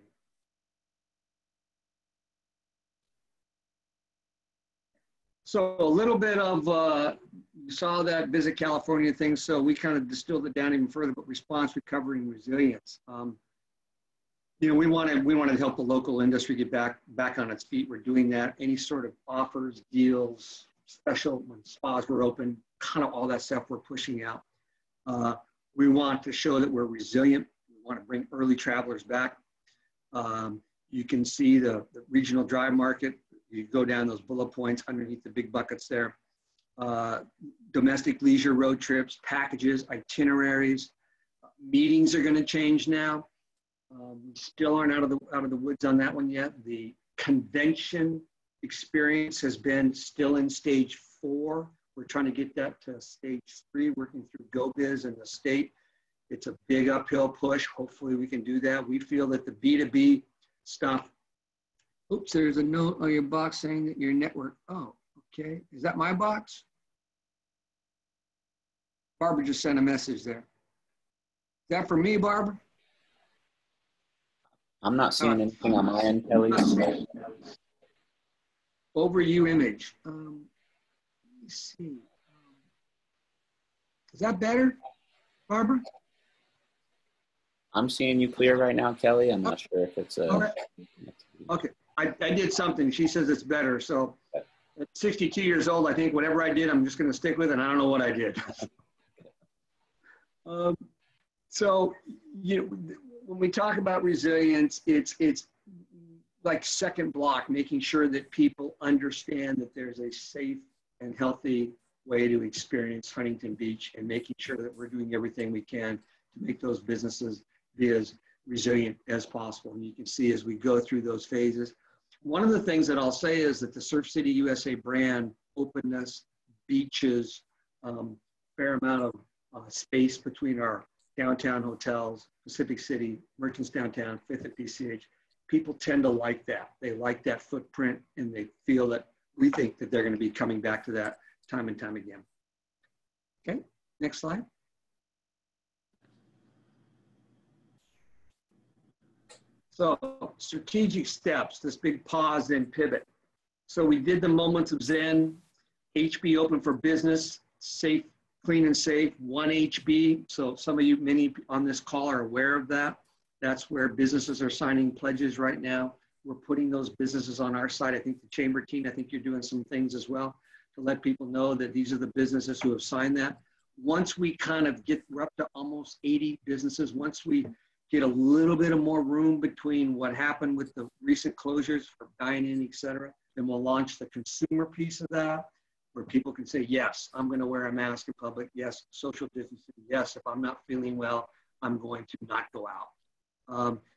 So a little bit of, you saw that Visit California thing, so we kind of distilled it down even further, but response, recovery, and resilience. You know, we wanted to help the local industry get back on its feet. We're doing that. Any sort of offers, deals, special when spas were open, kind of all that stuff we're pushing out. We want to show that we're resilient. We want to bring early travelers back. You can see the regional drive market. You go down those bullet points underneath the big buckets there. Domestic leisure road trips, packages, itineraries. Meetings are going to change now. We still aren't out of the woods on that one yet. The convention experience has been still in stage 4. We're trying to get that to stage 3, working through GoBiz and the state. It's a big uphill push. Hopefully we can do that. We feel that the B2B stuff, oops, there's a note on your box saying that your network, oh, okay. Is that my box? Barbara just sent a message there. Is that for me, Barbara? I'm not seeing anything on my end, Kelly. Overview image. Let me see. Is that better, Barbara? I'm seeing you clear right now, Kelly. I'm not sure if it's okay. Okay, I did something. She says it's better. So at 62 years old, I think whatever I did, I'm just going to stick with it. And I don't know what I did. So, you know, when we talk about resilience, it's like second block, making sure that people understand that there's a safe and healthy way to experience Huntington Beach, and making sure that we're doing everything we can to make those businesses be as resilient as possible. And you can see as we go through those phases. One of the things that I'll say is that the Surf City USA brand, openness, beaches, fair amount of space between our downtown hotels, Pacific City, Merchants Downtown, Fifth at PCH. People tend to like that. They like that footprint, and they feel that we think that they're going to be coming back to that time and time again. Okay, next slide. So strategic steps, this big pause, then pivot. So we did the moments of Zen, HB open for business, safe, clean and safe, one HB. So some of you, many on this call are aware of that. That's where businesses are signing pledges right now. We're putting those businesses on our side. I think the chamber team, I think you're doing some things as well to let people know that these are the businesses who have signed that. Once we kind of we're up to almost 80 businesses. Once we get a little bit of more room between what happened with the recent closures for dine-in, et cetera, then we'll launch the consumer piece of that, where people can say, yes, I'm going to wear a mask in public. Yes, social distancing. Yes, if I'm not feeling well, I'm going to not go out.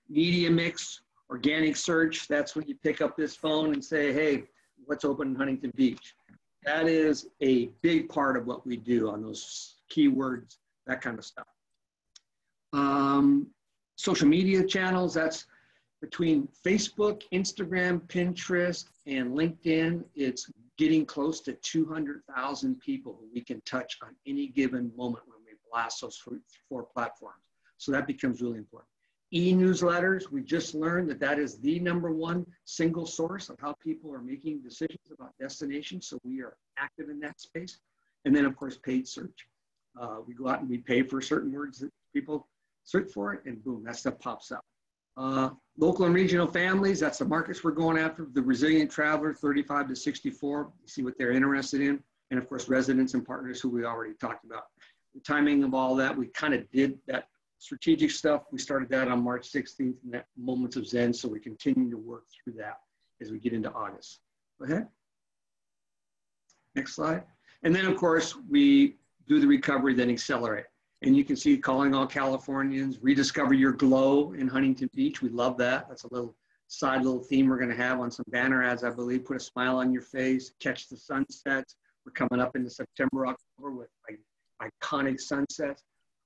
Media mix, organic search. That's when you pick up this phone and say, hey, what's open in Huntington Beach? That is a big part of what we do on those keywords, that kind of stuff. Social media channels, that's between Facebook, Instagram, Pinterest, and LinkedIn. It's getting close to 200,000 people who we can touch on any given moment when we blast those four platforms. So that becomes really important. E-newsletters, we just learned that that is the #1 single source of how people are making decisions about destinations. So we are active in that space. And then of course, paid search. We go out and we pay for certain words that people search for it, and boom, that stuff pops up. Local and regional families, that's the markets we're going after. The resilient traveler, 35 to 64, see what they're interested in. And of course, residents and partners who we already talked about. The timing of all that, we kind of did that strategic stuff. We started that on March 16th, and that Moments of Zen, so we continue to work through that as we get into August. Go ahead. Next slide. And then of course, we do the recovery, then accelerate. And you can see calling all Californians, rediscover your glow in Huntington Beach. We love that. That's a little theme we're going to have on some banner ads, I believe. Put a smile on your face, catch the sunsets. We're coming up into September, October with iconic sunsets.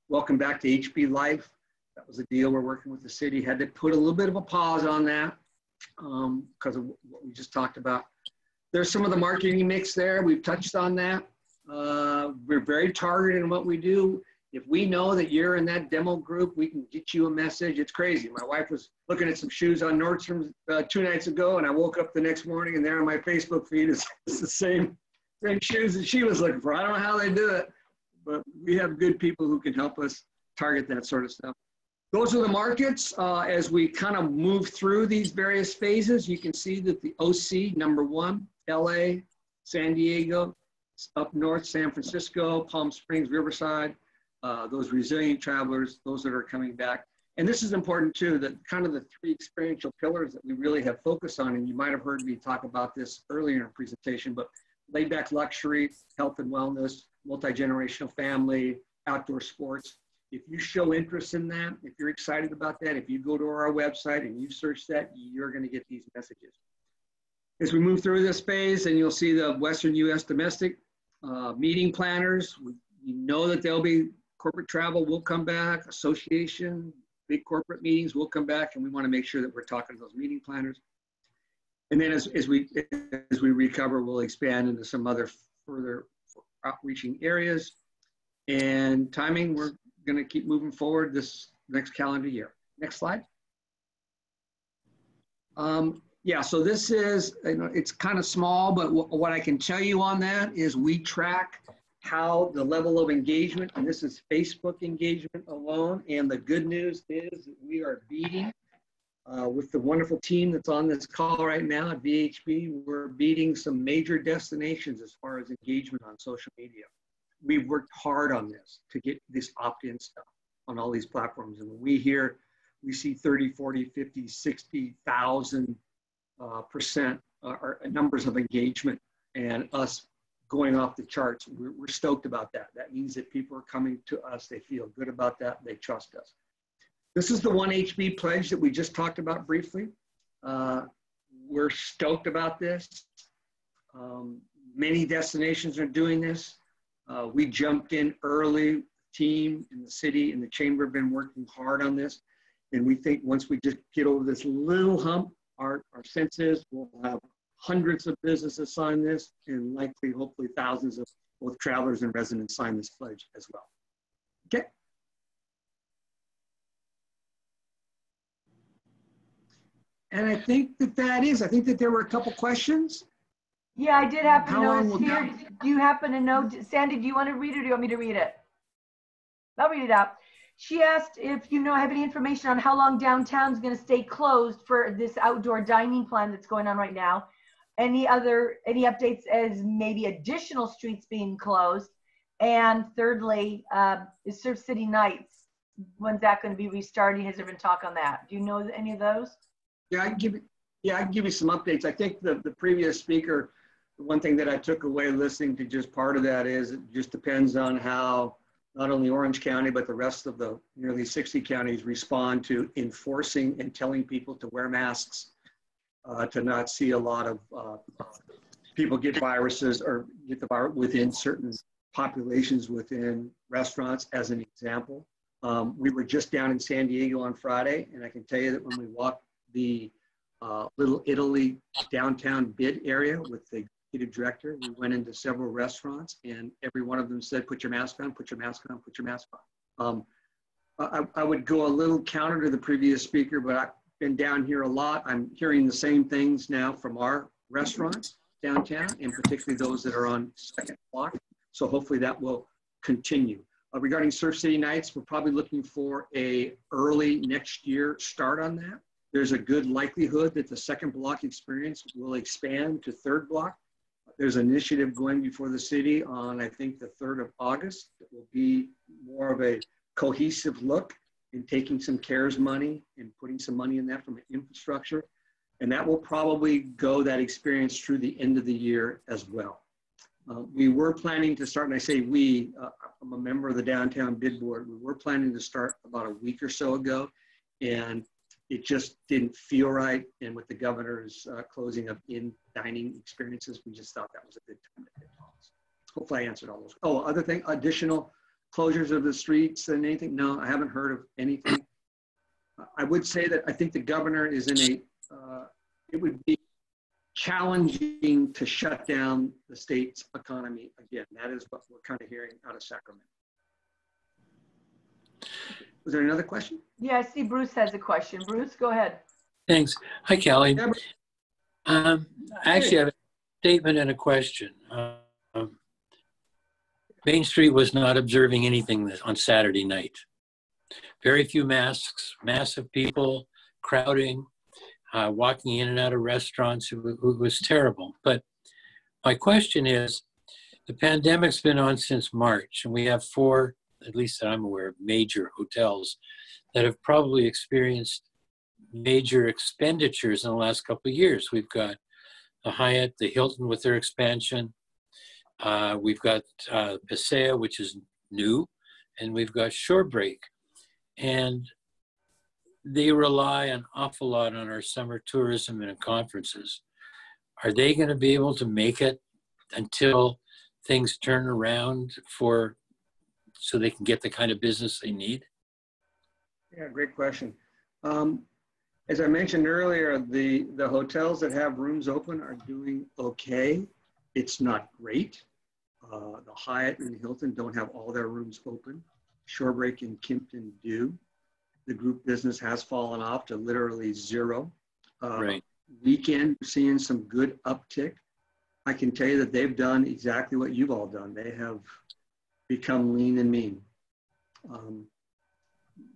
Welcome back to HB Life. That was a deal we're working with the city. Had to put a little bit of a pause on that because of what we just talked about. There's some of the marketing mix there. We've touched on that. We're very targeted in what we do. If we know that you're in that demo group, we can get you a message. It's crazy. My wife was looking at some shoes on Nordstrom 2 nights ago, and I woke up the next morning, and there on my Facebook feed is the same shoes that she was looking for. I don't know how they do it, but we have good people who can help us target that sort of stuff. Those are the markets. As we kind of move through these various phases, you can see that the OC, #1, LA, San Diego, up north, San Francisco, Palm Springs, Riverside, those resilient travelers, those that are coming back. And this is important too, that kind of the 3 experiential pillars that we really have focused on, and you might have heard me talk about this earlier in our presentation, but laid back luxury, health and wellness, multi-generational family, outdoor sports. If you show interest in that, if you're excited about that, if you go to our website and you search that, you're going to get these messages. As we move through this phase, and you'll see the Western US domestic meeting planners, we know that there'll be corporate travel will come back, association, big corporate meetings will come back, and we want to make sure that we're talking to those meeting planners. And then as we recover, we'll expand into some other further outreaching areas. And timing, we're going to keep moving forward this next calendar year. Next slide. Yeah, so this is, it's kind of small, but what I can tell you on that is we track how the level of engagement, and this is Facebook engagement alone, and the good news is that we are beating, with the wonderful team that's on this call right now at VHB, we're beating some major destinations as far as engagement on social media. We've worked hard on this to get this opt-in stuff on all these platforms, and when we see 30, 40, 50, 60,000% numbers of engagement, and us going off the charts. We're stoked about that. That means that people are coming to us. They feel good about that. They trust us. This is the 1HB pledge that we just talked about briefly. We're stoked about this. Many destinations are doing this. We jumped in early team in the city and the chamber have been working hard on this. And we think once we just get over this little hump, our sense is we'll have hundreds of businesses sign this and likely, hopefully thousands of both travelers and residents sign this pledge as well. Okay. And I think I think that there were a couple questions. Yeah, I did happen to How long notice will here. Do you happen to know, Sandy, do you want to read it or do you want me to read it? I'll read it out. She asked if you have any information on how long downtown's going to stay closed for this outdoor dining plan that's going on right now. Any updates as maybe additional streets being closed? And thirdly, is Surf City Nights, when's that going to be restarting? Has there been talk on that? Do you know any of those? Yeah, I can give you some updates. I think the previous speaker, the one thing that I took away listening to just part of that is it just depends on how not only Orange County, but the rest of the nearly 60 counties respond to enforcing and telling people to wear masks, to not see a lot of people get viruses or get the virus within certain populations within restaurants, as an example. We were just down in San Diego on Friday, and I can tell you that when we walked the Little Italy downtown bid area with the executive director, we went into several restaurants and every one of them said, put your mask on, put your mask on, put your mask on. I would go a little counter to the previous speaker, but I've been down here a lot. I'm hearing the same things now from our restaurants downtown, and particularly those that are on second block. So hopefully that will continue. Regarding Surf City Nights, we're probably looking for a early next year start on that. There's a good likelihood that the second block experience will expand to third block. There's an initiative going before the city on, I think, the 3rd of August. That will be more of a cohesive look in taking some CARES money and putting some money in that from an infrastructure. And that will probably go that experience through the end of the year as well. We were planning to start, and I say we, I'm a member of the Downtown Bid Board. We were planning to start about a week or so ago, and it just didn't feel right. And with the governor's closing of in-dining experiences, we just thought that was a good time to get calls. Hopefully I answered all those. Oh, other thing, additional closures of the streets and anything? No, I haven't heard of anything. I would say that I think the governor is in a, it would be challenging to shut down the state's economy again. That is what we're kind of hearing out of Sacramento. Was there another question? Yeah, I see Bruce has a question. Bruce, go ahead. Thanks. Hi, Callie. I actually have a statement and a question. Main Street was not observing anything on Saturday night. Very few masks, massive people, crowding, walking in and out of restaurants. It was terrible. But my question is, the pandemic's been on since March, and we have 4, at least that I'm aware of, major hotels that have probably experienced major expenditures in the last couple of years. We've got the Hyatt, the Hilton with their expansion. We've got Paseo, which is new, and we've got Shorebreak. And they rely an awful lot on our summer tourism and conferences. Are they going to be able to make it until things turn around so they can get the kind of business they need? Yeah, great question. As I mentioned earlier, the hotels that have rooms open are doing okay. It's not great. The Hyatt and the Hilton don't have all their rooms open. Shorebreak and Kimpton do. The group business has fallen off to literally 0. Right. Weekend, we're seeing some good uptick. I can tell you that they've done exactly what you've all done. They have become lean and mean.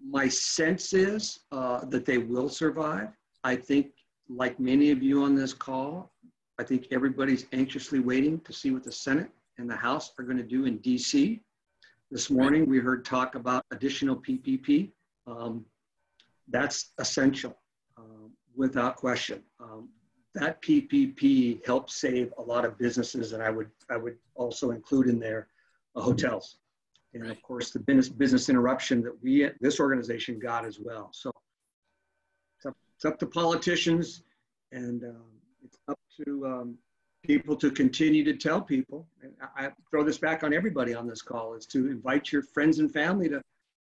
My sense is that they will survive. I think, like many of you on this call, I think everybody's anxiously waiting to see what the Senate and the House are going to do in DC. This morning, we heard talk about additional PPP. That's essential, without question. That PPP helps save a lot of businesses, and I would also include in there hotels, and of course the business interruption that this organization got as well. So it's up to politicians, and it's up to people to continue to tell people, and I throw this back on everybody on this call, is to invite your friends and family to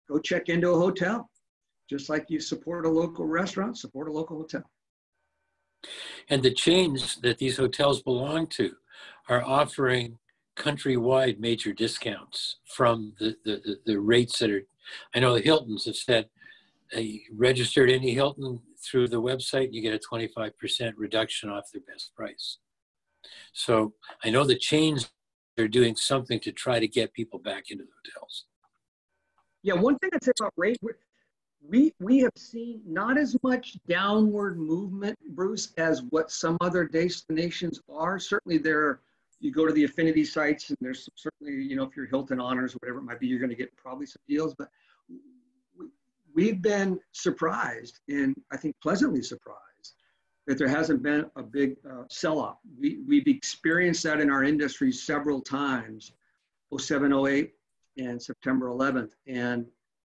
go check into a hotel. Just like you support a local restaurant, support a local hotel. And the chains that these hotels belong to are offering countrywide major discounts from the rates that are, I know the Hiltons have said, registered any Hilton through the website, you get a 25% reduction off their best price. So I know the chains are doing something to try to get people back into the hotels. Yeah, one thing I'd say about rate, we have seen not as much downward movement, Bruce, as what some other destinations are. Certainly you go to the affinity sites and there's certainly, you know, if you're Hilton Honors or whatever it might be, you're going to get probably some deals, but we've been surprised, and I think pleasantly surprised, that there hasn't been a big sell-off. We've experienced that in our industry several times, 07, 08, and September 11th. And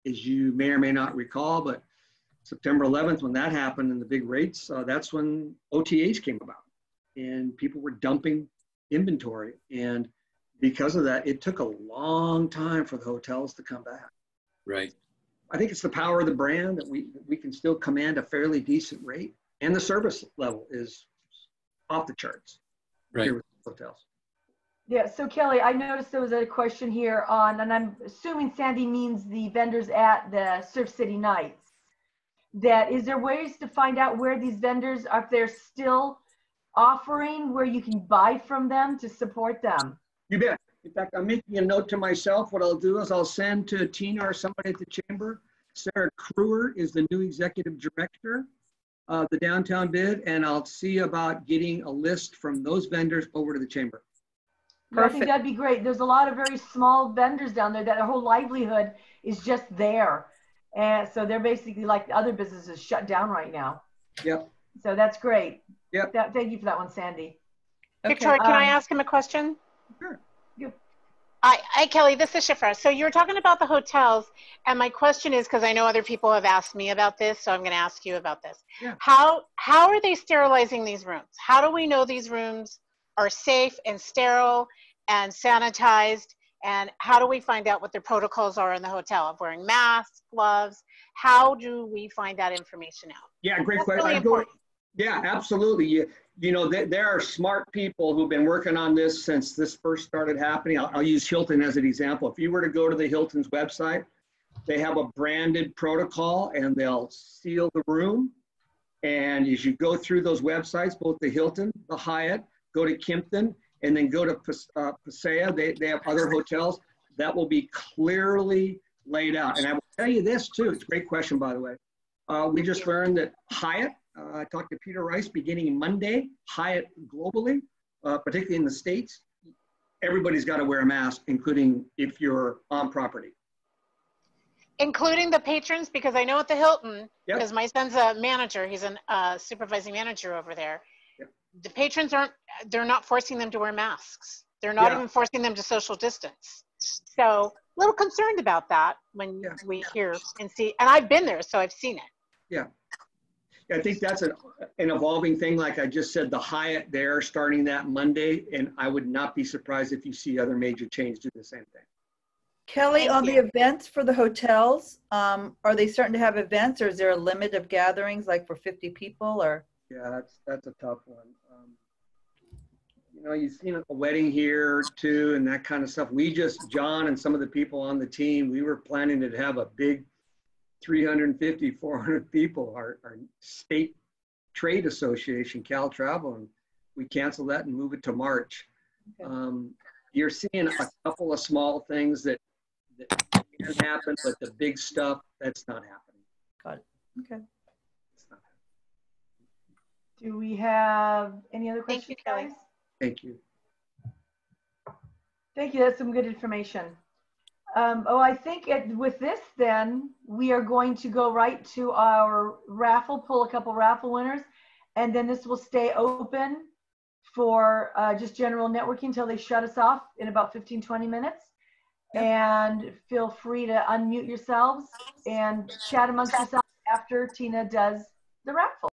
as you may or may not recall, but September 11th, when that happened and the big rates, that's when OTAs came about and people were dumping inventory. And because of that, it took a long time for the hotels to come back. Right. I think it's the power of the brand that we can still command a fairly decent rate, and the service level is off the charts. Right. Here with hotels. Yeah, so Kelly, I noticed there was a question here on, and I'm assuming Sandy means the vendors at the Surf City Nights. That is there ways to find out where these vendors are, if they're still offering, where you can buy from them to support them? You bet. In fact, I'm making a note to myself. What I'll do is I'll send to Tina or somebody at the chamber. Sarah Kruer is the new executive director of the downtown bid, and I'll see about getting a list from those vendors over to the chamber. I think that'd be great. There's a lot of very small vendors down there that their whole livelihood is just there. And so they're basically like other businesses shut down right now. Yep. So that's great. Yep. Thank you for that one, Sandy. Victoria, can I ask him a question? Sure. Hi, Kelly, this is Shifra. So you were talking about the hotels, and my question is, because I know other people have asked me about this, so I'm going to ask you about this. Yeah. How are they sterilizing these rooms? How do we know these rooms are safe and sterile and sanitized? And how do we find out what their protocols are in the hotel of wearing masks, gloves? How do we find that information out? Yeah, great That's question. really important. Yeah, absolutely. You know, there are smart people who've been working on this since this first started happening. I'll use Hilton as an example. If you were to go to the Hilton's website, they have a branded protocol and they'll seal the room. And as you go through those websites, both the Hilton, the Hyatt, go to Kimpton, and then go to Paseo, they have other hotels that will be clearly laid out. And I will tell you this too, it's a great question, by the way. We just learned that Hyatt, I talked to Peter Rice beginning Monday, Hyatt globally, particularly in the States, everybody's got to wear a mask, including if you're on property. Including the patrons, because I know at the Hilton, Yep. because my son's a manager, he's a supervising manager over there. Yep. The patrons they're not forcing them to wear masks. They're not Yeah. even forcing them to social distance. So a little concerned about that when we hear and see, and I've been there, so I've seen it. Yeah. I think that's an evolving thing. Like I just said, the Hyatt there starting that Monday, and I would not be surprised if you see other major chains do the same thing. Kelly, Thank on you. the events for the hotels, are they starting to have events, or is there a limit of gatherings, like for 50 people, or? Yeah, that's a tough one. You know, you've seen a wedding here too, and that kind of stuff. John and some of the people on the team, we were planning to have a big 350, 400 people, our state trade association, Cal Travel, and we canceled that and moved it to March. Okay. You're seeing a couple of small things that can happen, but the big stuff, that's not happening. Got it. Okay. It's not happening. Do we have any other Thank questions, you, Kelly. guys? Thank you. Thank you. That's some good information. I think with this, then we are going to go right to our raffle, pull a couple raffle winners, and then this will stay open for just general networking until they shut us off in about 15, 20 minutes. Yep. And feel free to unmute yourselves and chat amongst yourselves after Tina does the raffle.